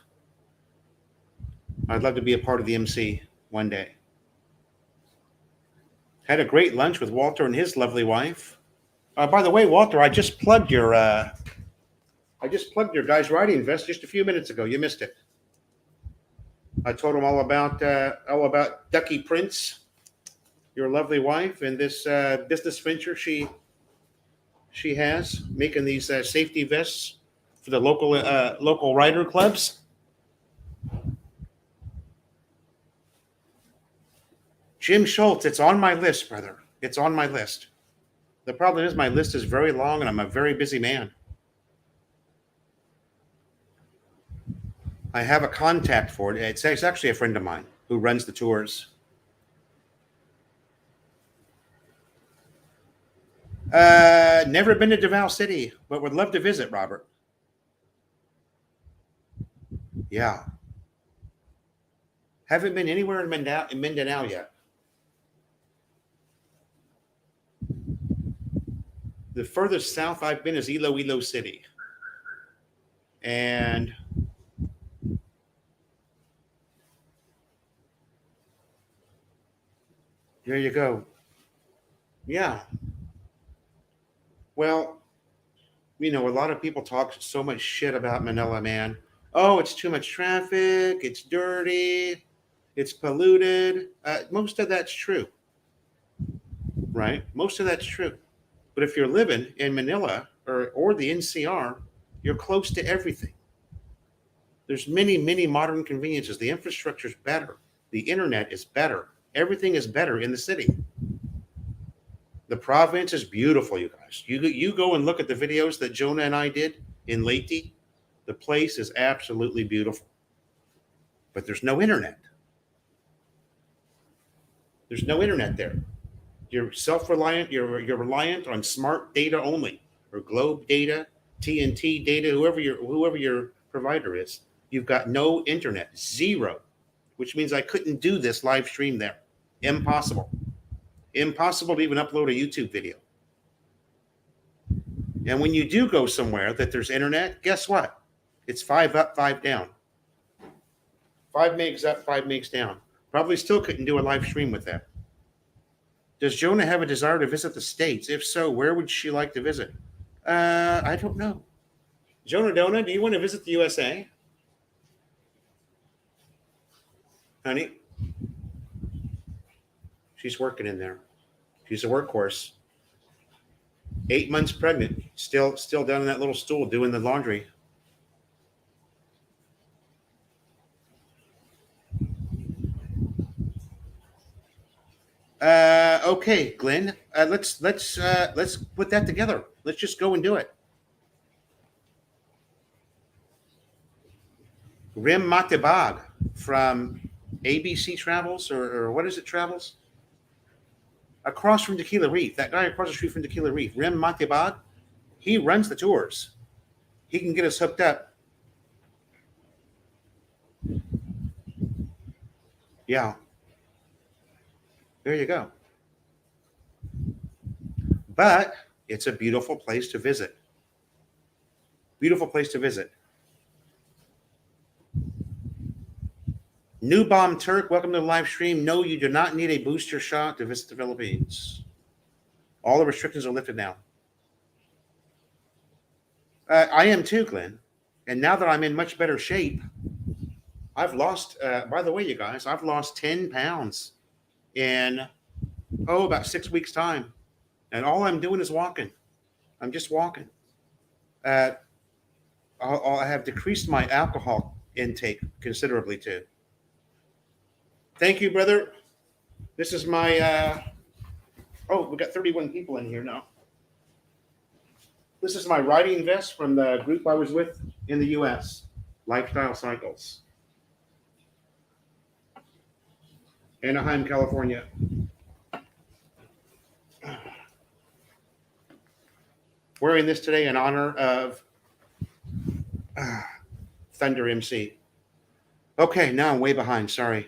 I'd love to be a part of the MC one day. Had a great lunch with Walter and his lovely wife. By the way, Walter, I just plugged your Guys Riding Vest just a few minutes ago. You missed it. I told him all about Ducky Prince, your lovely wife, and this business venture she has, making these safety vests for the local rider clubs. Jim Schultz, it's on my list, brother. It's on my list. The problem is my list is very long, and I'm a very busy man. I have a contact for it. It's actually a friend of mine who runs the tours. Never been to Davao City, but would love to visit, Robert. Yeah. Haven't been anywhere in Mindanao yet. The furthest south I've been is Iloilo City. And there you go. Yeah. Well, you know, a lot of people talk so much shit about Manila, man. Oh, it's too much traffic. It's dirty. It's polluted. Most of that's true, right? Most of that's true. But if you're living in Manila or the NCR, you're close to everything. There's many, many modern conveniences. The infrastructure is better. The internet is better. Everything is better in the city. The province is beautiful, you guys. You go and look at the videos that Jonah and I did in Leyte. The place is absolutely beautiful. but there's no internet. There's no internet there. You're self-reliant. You're reliant on smart data only, or Globe data, TNT data, whoever your provider is. You've got no internet, zero, which means I couldn't do this live stream there. Impossible. Impossible to even upload a YouTube video. And when you do go somewhere that there's internet, guess what? It's 5 up, 5 down. 5 megs up, 5 megs down. Probably still couldn't do a live stream with that. Does Jonah have a desire to visit the States? If so, where would she like to visit? I don't know. Jonah Dona, do you want to visit the USA? Honey? She's working in there. She's a workhorse. 8 months pregnant. Still down in that little stool doing the laundry. Okay, Glenn. Let's put that together. Let's just go and do it. Rim Matebag from ABC Travels, or what is it, Travels? Across from Tequila Reef. That guy across the street from Tequila Reef, Rim Matebag, he runs the tours. He can get us hooked up. Yeah. There you go. But it's a beautiful place to visit. Beautiful place to visit. New Bomb Turk, welcome to the live stream. No, you do not need a booster shot to visit the Philippines. All the restrictions are lifted now. I am too, Glenn. And now that I'm in much better shape, I've lost, by the way, you guys, I've lost 10 pounds in, about 6 weeks' time. And all I'm doing is walking. I'm just walking. I have decreased my alcohol intake considerably too. Thank you, brother. This is my, we got 31 people in here now. This is my riding vest from the group I was with in the U.S., Lifestyle Cycles. Anaheim, California. Wearing this today in honor of Thunder MC. Okay, now I'm way behind. Sorry.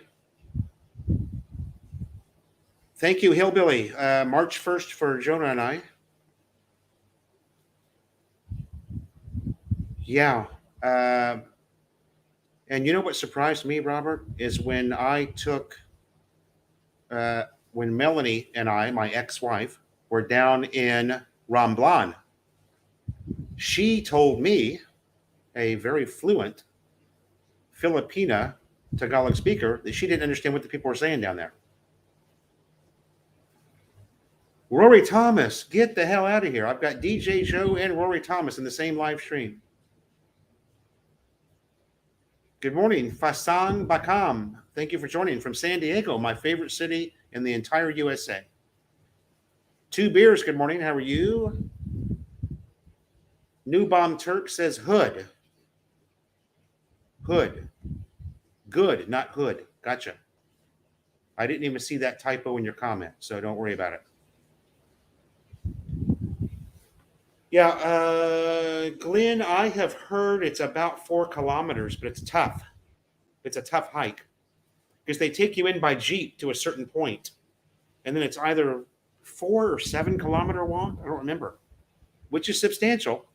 Thank you, Hillbilly. March 1st for Jonah and I. Yeah. And you know what surprised me, Robert, is when I took, when Melanie and I, my ex-wife, were down in Ramblan. She told me, a very fluent Filipina Tagalog speaker, that she didn't understand what the people were saying down there. Rory Thomas, get the hell out of here. I've got DJ Joe and Rory Thomas in the same live stream. Good morning, Fasang Bakam. Thank you for joining from San Diego, my favorite city in the entire USA. Two Beers, good morning. How are you? New Bomb Turk says hood. Hood. Good, not hood. Gotcha. I didn't even see that typo in your comment, so don't worry about it. Yeah, Glenn, I have heard it's about 4 kilometers, but it's tough. It's a tough hike because they take you in by Jeep to a certain point, and then it's either 4 or 7 kilometer walk. I don't remember, which is substantial.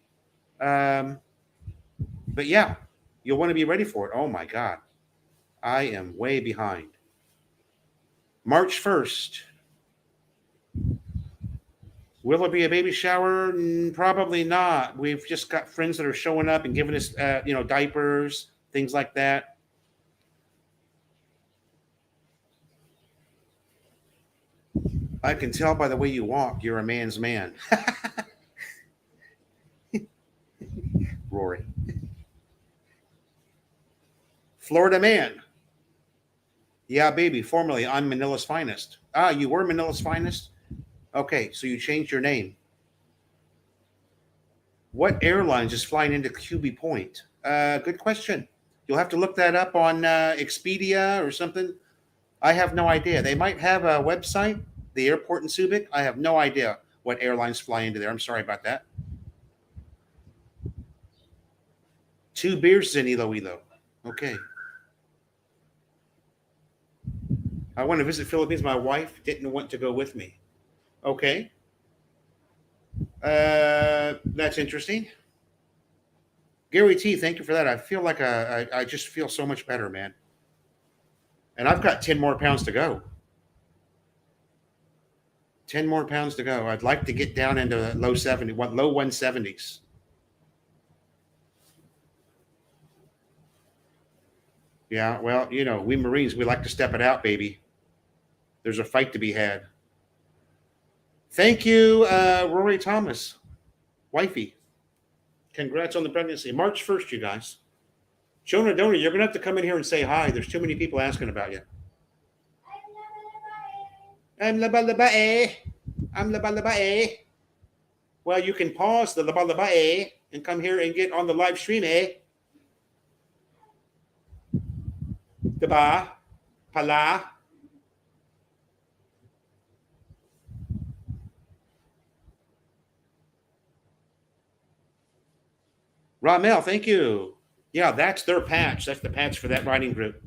But yeah, you'll want to be ready for it. Oh my God, I am way behind. March 1st. Will it be a baby shower? Probably not. We've just got friends that are showing up and giving us, diapers, things like that. I can tell by the way you walk, you're a man's man. Rory. Florida man. Yeah, baby. Formerly, I'm Manila's finest. Ah, you were Manila's finest? Okay, so you changed your name. What airlines is flying into QB Point? Good question. You'll have to look that up on Expedia or something. I have no idea. They might have a website, the airport in Subic. I have no idea what airlines fly into there. I'm sorry about that. 2 beers in Iloilo. Okay. I want to visit Philippines. My wife didn't want to go with me. Okay. That's interesting. Gary T, thank you for that. I feel like I just feel so much better, man. And I've got 10 more pounds to go. 10 more pounds to go. I'd like to get down into low 170s. Yeah, well, we Marines, we like to step it out, baby. There's a fight to be had. Thank you, Rory Thomas, wifey. Congrats on the pregnancy. March 1st, you guys. Jonah Donor, you're going to have to come in here and say hi. There's too many people asking about you. I'm labalabae. I'm labalabae. Well, you can pause the labalabae and come here and get on the live stream, Diba? Pala? Ramel, thank you. Yeah, that's their patch. That's the patch for that riding group.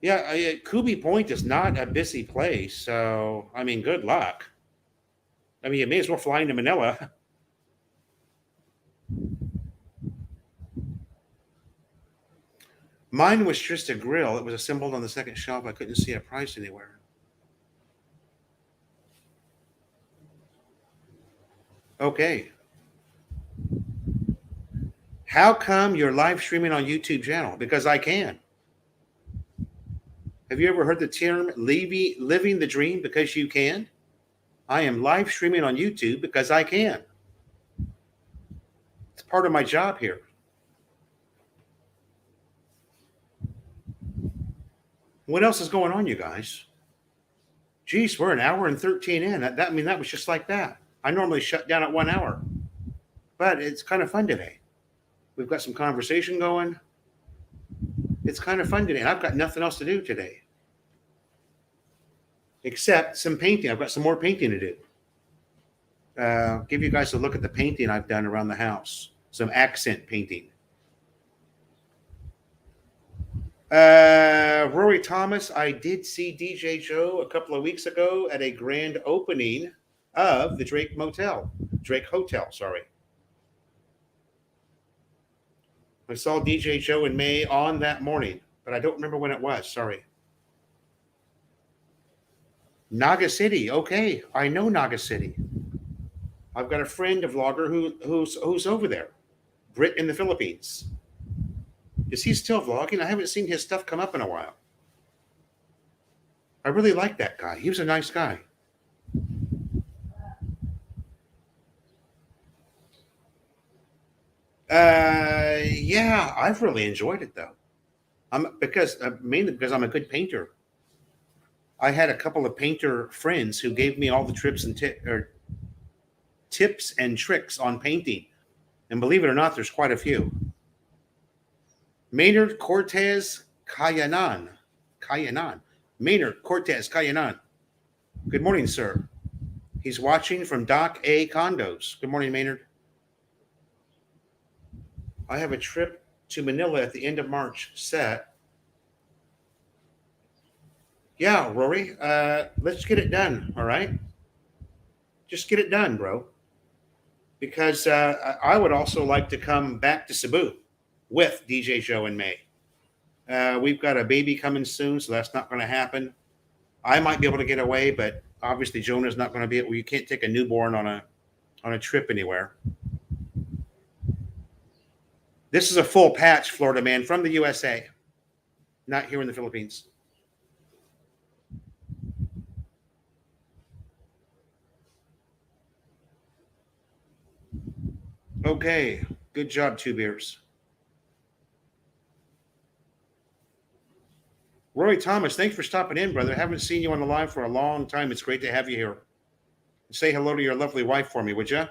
Yeah, Kubi Point is not a busy place, so I mean, good luck. I mean, you may as well fly into Manila. Mine was just a grill. It was assembled on the second shelf. I couldn't see a price anywhere. Okay. How come you're live streaming on YouTube channel? Because I can. Have you ever heard the term living the dream because you can? I am live streaming on YouTube because I can. It's part of my job here. What else is going on, you guys? Geez, we're an hour and 13 in. That was just like that. I normally shut down at 1 hour. But it's kind of fun today. We've got some conversation going. It's kind of fun today. And I've got nothing else to do today. Except some painting. I've got some more painting to do. Give you guys a look at the painting I've done around the house. Some accent painting. Rory Thomas, I did see DJ Joe a couple of weeks ago at a grand opening of the Drake Hotel, sorry. I saw DJ Joe in May on that morning, but I don't remember when it was, sorry. Naga City, okay, I know Naga City. I've got a friend, a vlogger who's over there, Brit in the Philippines. Is he still vlogging? I haven't seen his stuff come up in a while. I really like that guy. He was a nice guy. Yeah, I've really enjoyed it though. Mainly because I'm a good painter. I had a couple of painter friends who gave me all the tips and tricks on painting, and believe it or not, there's quite a few. Maynard Cortez Cayanan. Maynard Cortez Cayanan. Good morning, sir. He's watching from Dock A Condos. Good morning, Maynard. I have a trip to Manila at the end of March set. Yeah, Rory, let's get it done, all right? Just get it done, bro. Because I would also like to come back to Cebu with DJ Joe in May. We've got a baby coming soon, so that's not going to happen. I might be able to get away, but obviously Jonah's not going to be able. You can't take a newborn on a trip anywhere. This is a full patch, Florida man, from the USA, not here in the Philippines. Okay, good job, 2 beers. Roy Thomas, thanks for stopping in, brother. Haven't seen you on the live for a long time. It's great to have you here. Say hello to your lovely wife for me, would you?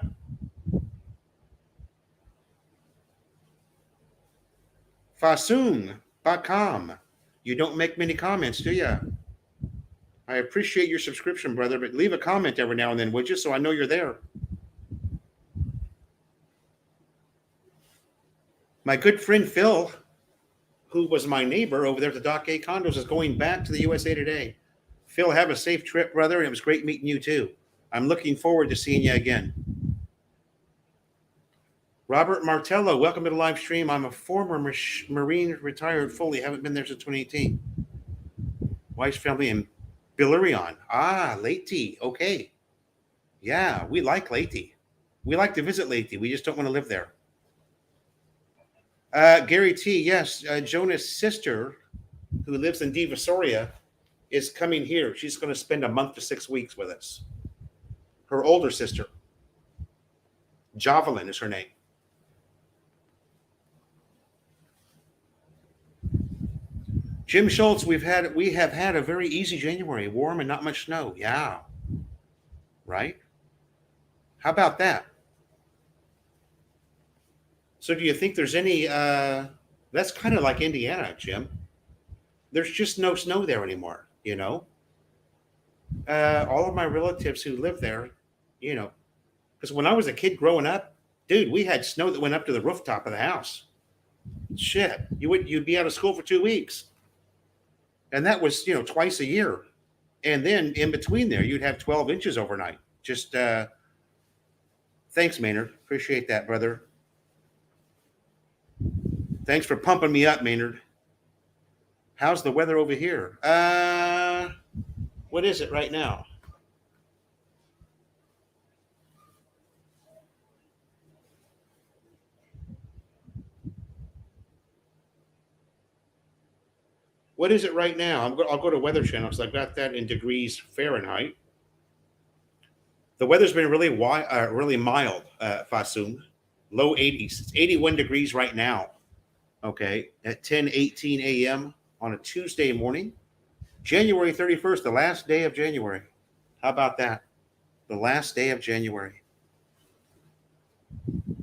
Fasoon.com. You don't make many comments, do you? I appreciate your subscription, brother, but leave a comment every now and then, would you? So I know you're there. My good friend Phil, who was my neighbor over there at the Dock A condos, is going back to the USA today. Phil, have a safe trip, brother. It was great meeting you too. I'm looking forward to seeing you again. Robert Martello, welcome to the live stream. I'm a former Marine, retired fully. Haven't been there since 2018. Wife's family in Billerion. Leyte. Okay. Yeah, we like Leyte. We like to visit Leyte. We just don't want to live there. Gary T, yes. Jonah's sister, who lives in Divisoria, is coming here. She's going to spend a month to 6 weeks with us. Her older sister. Javelin is her name. Jim Schultz, we have had a very easy January, warm and not much snow. Yeah. Right? How about that? So do you think there's any that's kind of like Indiana, Jim. There's just no snow there anymore, you know? All of my relatives who live there, you know, because when I was a kid growing up, dude, we had snow that went up to the rooftop of the house. Shit. You'd be out of school for 2 weeks. And that was, twice a year. And then in between there, you'd have 12 inches overnight. Just thanks, Maynard. Appreciate that, brother. Thanks for pumping me up, Maynard. How's the weather over here? What is it right now? What is it right now? I'll go to Weather Channel because I've got that in degrees Fahrenheit. The weather's been really mild, Fasoon. Low 80s. It's 81 degrees right now. Okay, at 10:18 a.m. on a Tuesday morning, January 31st, the last day of January. How about that? The last day of January.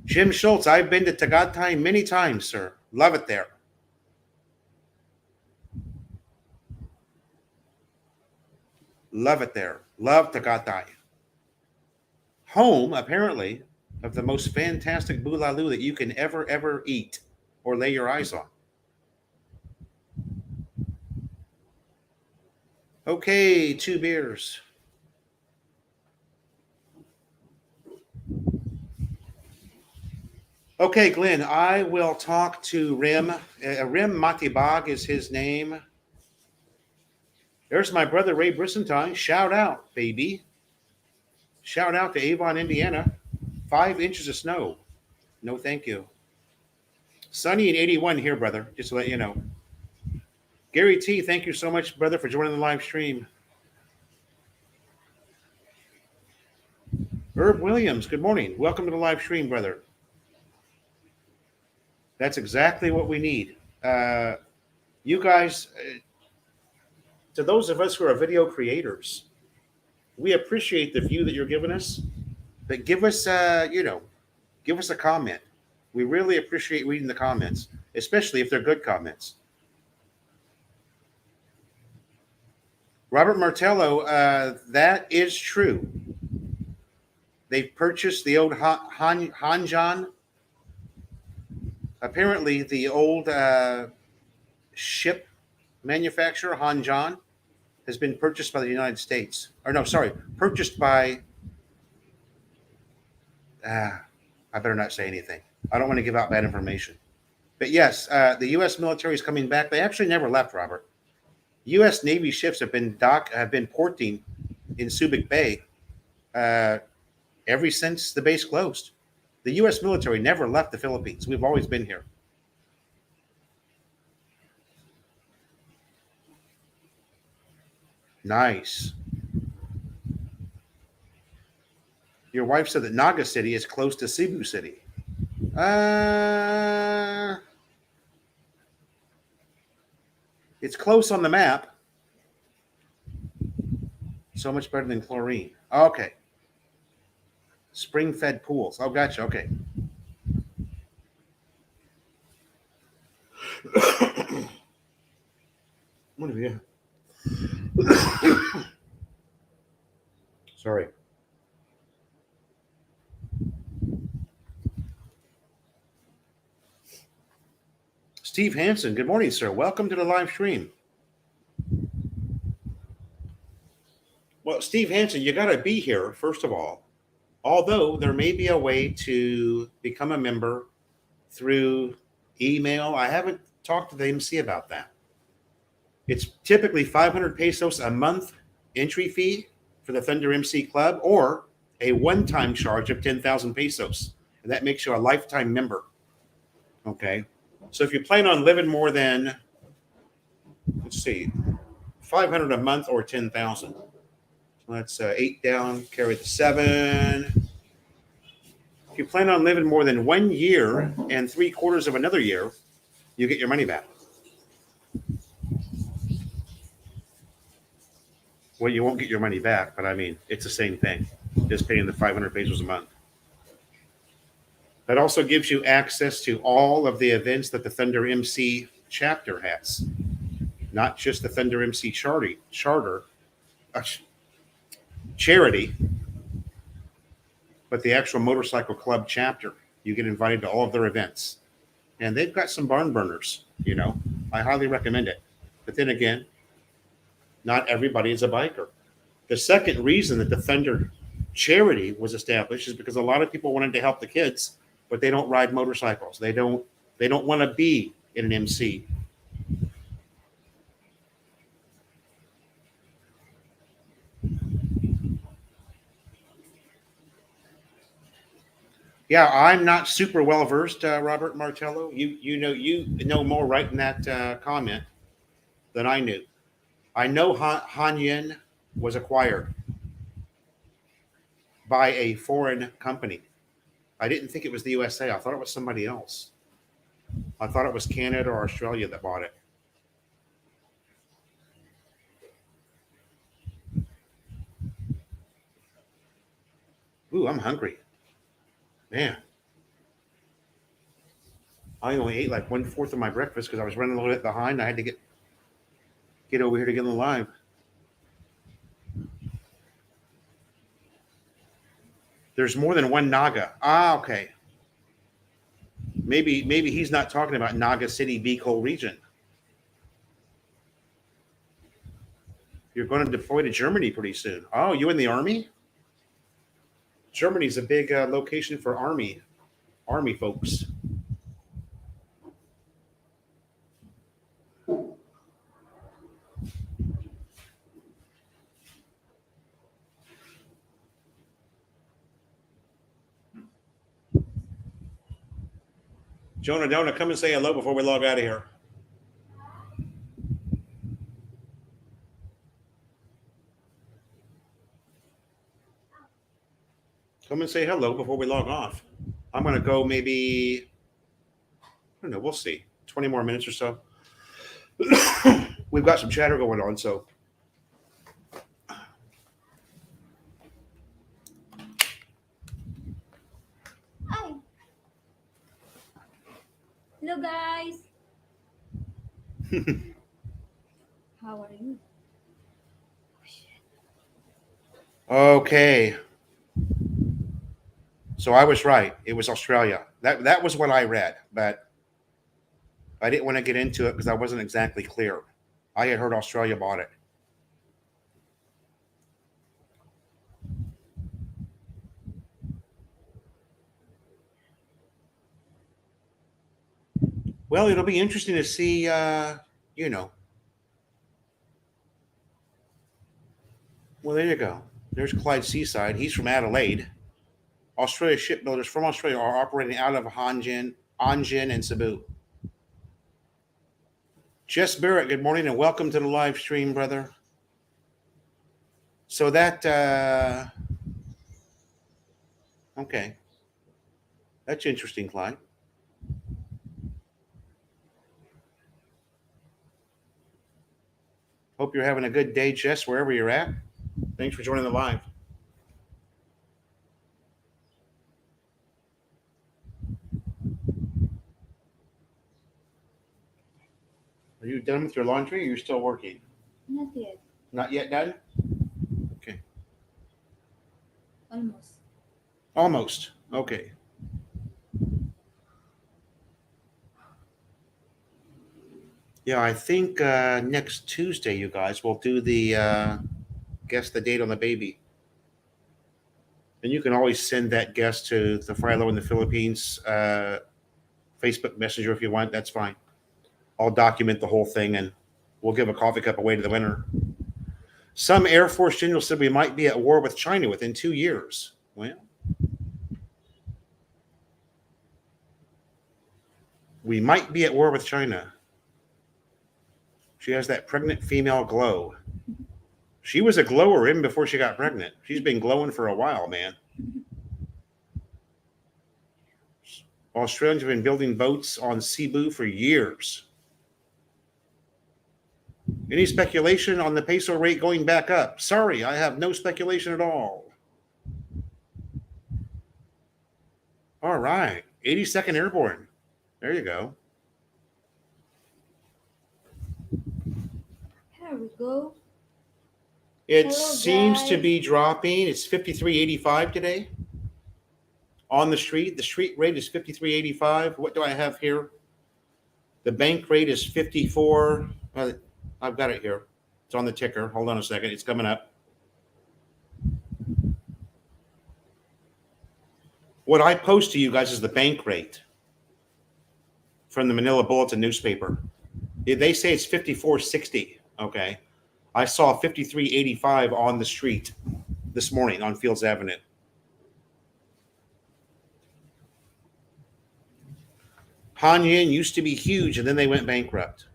Jim Schultz, I've been to Tagaytay many times, sir. Love it there. Love it there. Love Tagaytay. Home, apparently, of the most fantastic boolaloo that you can ever eat or lay your eyes on. Okay, 2 beers. Okay, Glenn, I will talk to Rim. Rim Matibag is his name. There's my brother Ray Brissentine. Shout out, baby. Shout out to Avon, Indiana. 5 inches of snow. No, thank you. Sunny and 81 here, brother. Just to let you know. Gary T, thank you so much, brother, for joining the live stream. Herb Williams, good morning. Welcome to the live stream, brother. That's exactly what we need. You guys, to those of us who are video creators, we appreciate the view that you're giving us, but give us, give us a comment. We really appreciate reading the comments, especially if they're good comments. Robert Martello, that is true. They've purchased the old Hanjan. Apparently, the old ship manufacturer, Hanjan, has been purchased by the United States. Purchased by... I better not say anything. I don't want to give out bad information. But yes, the U.S. military is coming back. They actually never left, Robert. U.S. Navy ships have been porting in Subic Bay ever since the base closed. The U.S. military never left the Philippines. We've always been here. Nice. Your wife said that Naga City is close to Cebu City. It's close on the map. So much better than chlorine. Okay. Spring-fed pools. Oh, gotcha. Okay. What have you? Sorry. Steve Hansen, good morning, sir. Welcome to the live stream. Well, Steve Hansen, you got to be here, first of all. Although there may be a way to become a member through email. I haven't talked to the MC about that. It's typically 500 pesos a month entry fee for the Thunder MC Club, or a one-time charge of 10,000 pesos. And that makes you a lifetime member. Okay. So if you plan on living more than, let's see, 500 a month or 10,000. Let's 8 down, carry the 7. If you plan on living more than 1 year and 3/4 of another year, you get your money back. Well, you won't get your money back, but I mean, it's the same thing, just paying the 500 pesos a month. That also gives you access to all of the events that the Thunder MC chapter has, not just the Thunder MC charity, charity, but the actual motorcycle club chapter. You get invited to all of their events, and they've got some barn burners. I highly recommend it. But then again, not everybody is a biker. The second reason that the Thunder charity was established is because a lot of people wanted to help the kids, but they don't ride motorcycles. They don't want to be in an MC. Yeah, I'm not super well versed, Robert Martello. You know more right in that comment than I knew. I know Hanyin was acquired by a foreign company. I didn't think it was the USA. I thought it was somebody else. I thought it was Canada or Australia that bought it. Ooh, I'm hungry. Man. I only ate like 1/4 of my breakfast because I was running a little bit behind. I had to get over here to get on the live. There's more than one Naga. Ah, okay. Maybe he's not talking about Naga City, Bicol region. You're going to deploy to Germany pretty soon. Oh, you in the army? Germany's a big location for army folks. Jonah Dona, come and say hello before we log out of here. Come and say hello before we log off. I'm going to go maybe, I don't know, we'll see. 20 more minutes or so. We've got some chatter going on, so. Hi. Hello, guys. How are you? Okay. So I was right. It was Australia. That was what I read, but I didn't want to get into it because I wasn't exactly clear. I had heard Australia bought it. Well, it'll be interesting to see, you know. Well, there you go. There's Clyde Seaside. He's from Adelaide. Australia shipbuilders from Australia are operating out of Anjin, and Cebu. Jess Barrett, good morning and welcome to the live stream, brother. So that, okay. That's interesting, Clyde. Hope you're having a good day, Jess, wherever you're at. Thanks for joining the live. Are you done with your laundry or you're still working? Not yet. Not yet done? Okay. Almost. Almost. Okay. Yeah, I think next Tuesday, you guys, we'll do the guess the date on the baby. And you can always send that guess to the Philo in the Philippines Facebook Messenger if you want. That's fine. I'll document the whole thing and we'll give a coffee cup away to the winner. Some Air Force generals said we might be at war with China within 2 years. Well, we might be at war with China. She has that pregnant female glow. She was a glower even before she got pregnant. She's been glowing for a while, man. Australians have been building boats on Cebu for years. Any speculation on the peso rate going back up? Sorry, I have no speculation at all. All right, 82nd Airborne. There you go. Here we go. It Hello, seems to guys. be dropping. It's 53.85 today. On the street, the street rate is 53.85. What do I have here? The bank rate is 54. I've got it here. It's on the ticker. Hold on a second. It's coming up. What I post to you guys is the bank rate from the Manila Bulletin newspaper. They say it's 54.60. Okay. I saw 53.85 on the street this morning on Fields Avenue. Hanyin used to be huge and then they went bankrupt.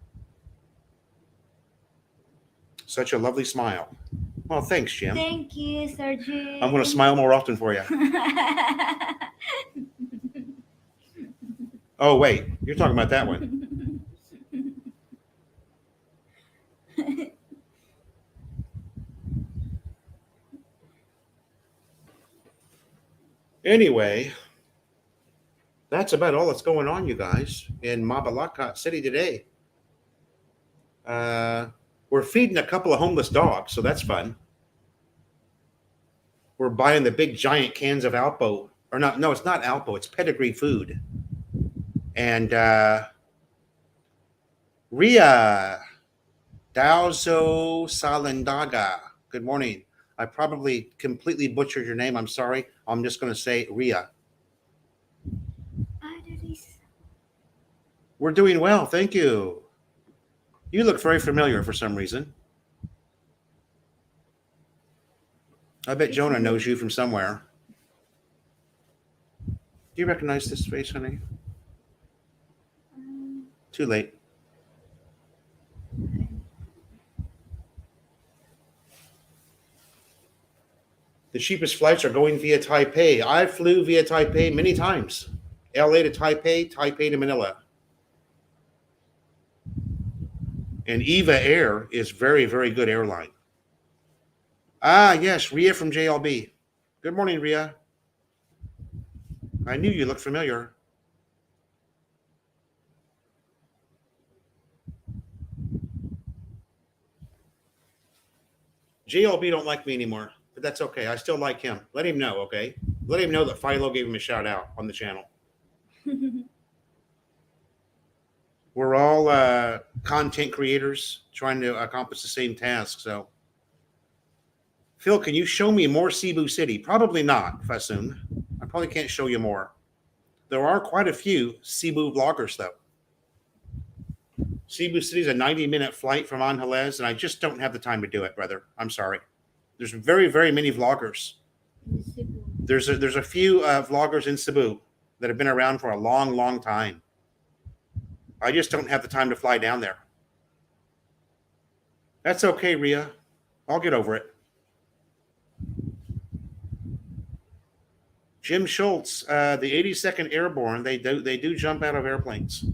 Such a lovely smile. Well, thanks, Jim. Thank you, Sir Jim. I'm going to smile more often for you. Oh, wait. You're talking about that one. Anyway, that's about all that's going on, you guys, in Mabalacat City today. We're feeding a couple of homeless dogs, so that's fun. We're buying the big giant cans of Alpo. Or not, no, it's not Alpo, it's Pedigree Food. And Ria Dauzo Salandaga. Good morning. I probably completely butchered your name. I'm sorry. I'm just going to say Ria. We're doing well. Thank you. You look very familiar for some reason. I bet Jonah knows you from somewhere. Do you recognize this face, honey? Too late. The cheapest flights are going via Taipei. I flew via Taipei many times. LA to Taipei, Taipei to Manila. And Eva Air is very, very good airline. Ah, yes, Ria from JLB. Good morning, Ria. I knew you looked familiar. JLB don't like me anymore, but that's okay. I still like him. Let him know, okay? Let him know that Philo gave him a shout out on the channel. We're all content creators trying to accomplish the same task. So, Phil, can you show me more Cebu City? Probably not, Fasoon. I probably can't show you more. There are quite a few Cebu vloggers, though. Cebu City is a 90-minute flight from Angeles, and I just don't have the time to do it, brother. I'm sorry. There's very, very many vloggers. There's a few vloggers in Cebu that have been around for a long, long time. I just don't have the time to fly down there. That's okay, Ria. I'll get over it. Jim Schultz, the 82nd Airborne, they do jump out of airplanes.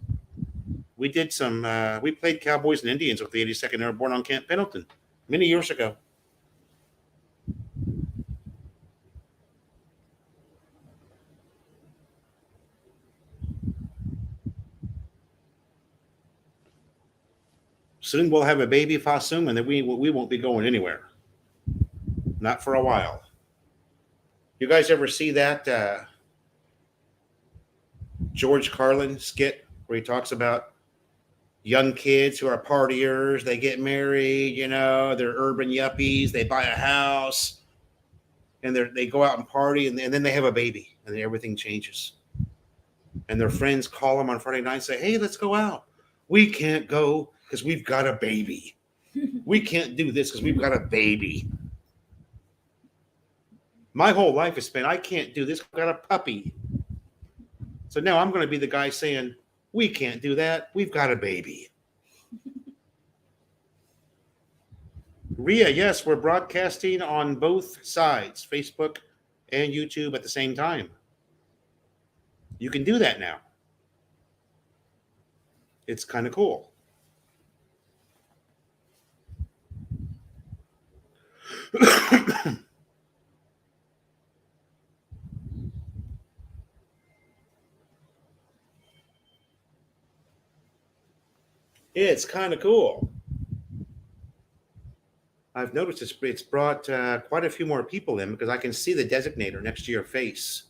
We played Cowboys and Indians with the 82nd Airborne on Camp Pendleton many years ago. Soon we'll have a baby Fasum, and then we won't be going anywhere. Not for a while. You guys ever see that George Carlin skit where he talks about young kids who are partiers, they get married, they're urban yuppies, they buy a house, and they go out and party, and then they have a baby, and then everything changes. And their friends call them on Friday night and say, hey, let's go out. We can't go because we've got a baby. We can't do this because we've got a baby. My whole life has been, I can't do this, I've got a puppy. So now I'm going to be the guy saying, we can't do that, we've got a baby. Ria, yes, we're broadcasting on both sides, Facebook and YouTube at the same time. You can do that now. It's kind of cool. It's kind of cool. I've noticed it's brought quite a few more people in because I can see the designator next to your face,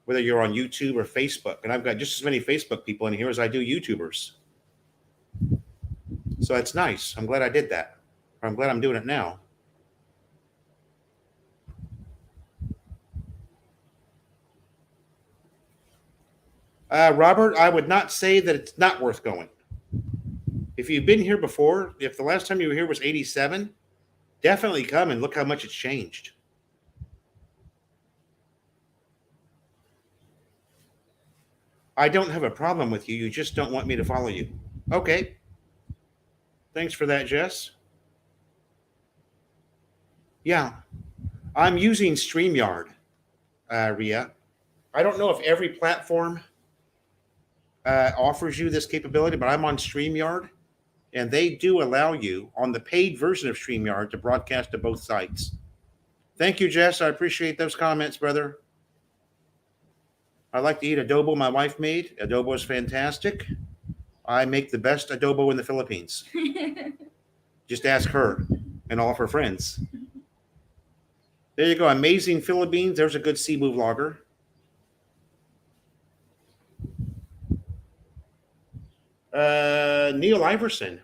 whether you're on YouTube or Facebook. And I've got just as many Facebook people in here as I do YouTubers. So that's nice. I'm glad I did that. Or I'm glad I'm doing it now. Robert, I would not say that it's not worth going. If you've been here before, if the last time you were here was 87, definitely come and look how much it's changed. I don't have a problem with you. You just don't want me to follow you. Okay. Thanks for that, Jess. Yeah. I'm using StreamYard, Ria. I don't know if every platform offers you this capability, but I'm on StreamYard. And they do allow you on the paid version of StreamYard to broadcast to both sites. Thank you, Jess. I appreciate those comments, brother. I like to eat adobo my wife made. Adobo is fantastic. I make the best adobo in the Philippines. Just ask her and all of her friends. There you go. Amazing Philippines. There's a good Cebu vlogger. Neil Iverson.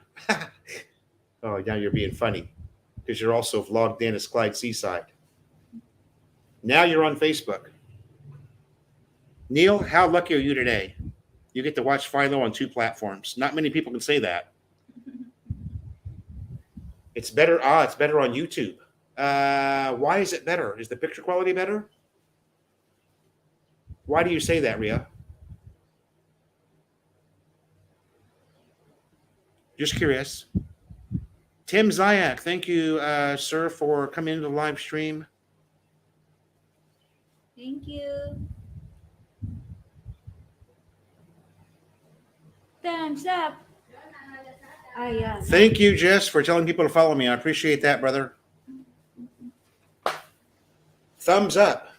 Oh, now you're being funny because you're also vlogged in as Clyde Seaside. Now you're on Facebook. Neil, how lucky are you today? You get to watch Philo on 2 platforms. Not many people can say that. It's better. It's better on YouTube. Why is it better? Is the picture quality better? Why do you say that, Ria? Just curious. Tim Zayak, thank you, sir, for coming into the live stream. Thank you. Thumbs up. Yeah. Thank you, Jess, for telling people to follow me. I appreciate that, brother. Thumbs up.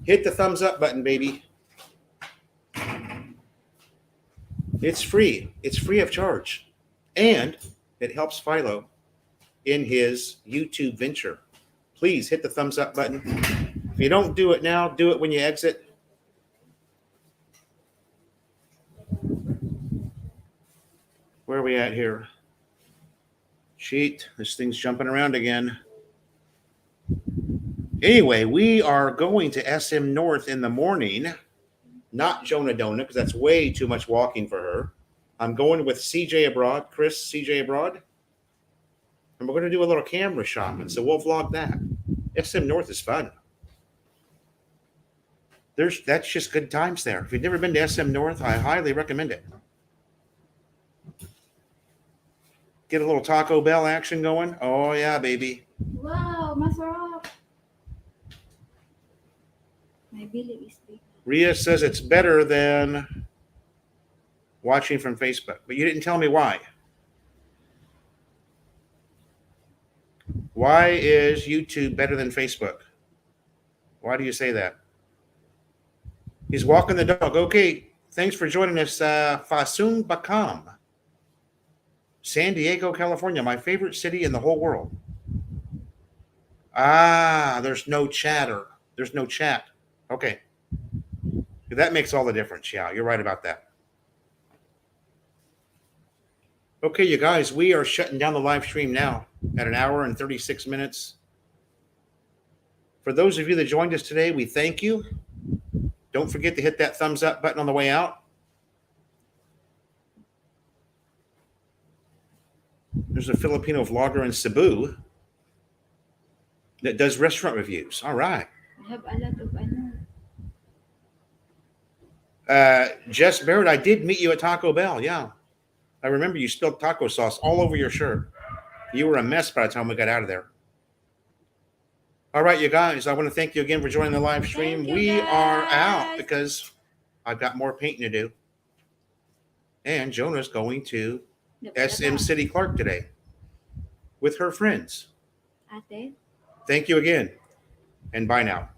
Hit the thumbs up button, baby. It's free. It's free of charge. And it helps Philo in his YouTube venture. Please hit the thumbs up button. If you don't do it now, do it when you exit. Where are we at here? Cheat. This thing's jumping around again. Anyway, we are going to SM North in the morning. Not Jonah Dona, because that's way too much walking for her. I'm going with CJ Abroad, Chris CJ Abroad. And we're going to do a little camera shopping, so we'll vlog that. SM North is fun. That's just good times there. If you've never been to SM North, I highly recommend it. Get a little Taco Bell action going. Oh, yeah, baby. Wow, masarap. My bili is big. Ria says it's better than watching from Facebook, but you didn't tell me why. Why is YouTube better than Facebook? Why do you say that? He's walking the dog. Okay, thanks for joining us, Fasung Bakam. San Diego, California, my favorite city in the whole world. Ah, there's no chatter. There's no chat. Okay. That makes all the difference. Yeah, you're right about that. Okay, you guys, we are shutting down the live stream now at 1 hour and 36 minutes. For those of you that joined us today, we thank you. Don't forget to hit that thumbs up button on the way out. There's a Filipino vlogger in Cebu that does restaurant reviews. All right. I have a lot of Jess Barrett, I did meet you at Taco Bell. Yeah. I remember you spilled taco sauce all over your shirt. You were a mess by the time we got out of there. All right, you guys, I want to thank you again for joining the live stream. Thank you, We are out guys. because I've got more painting to do. And Jonah's going to SM City Clark today with her friends. Ate. Thank you again, and bye now.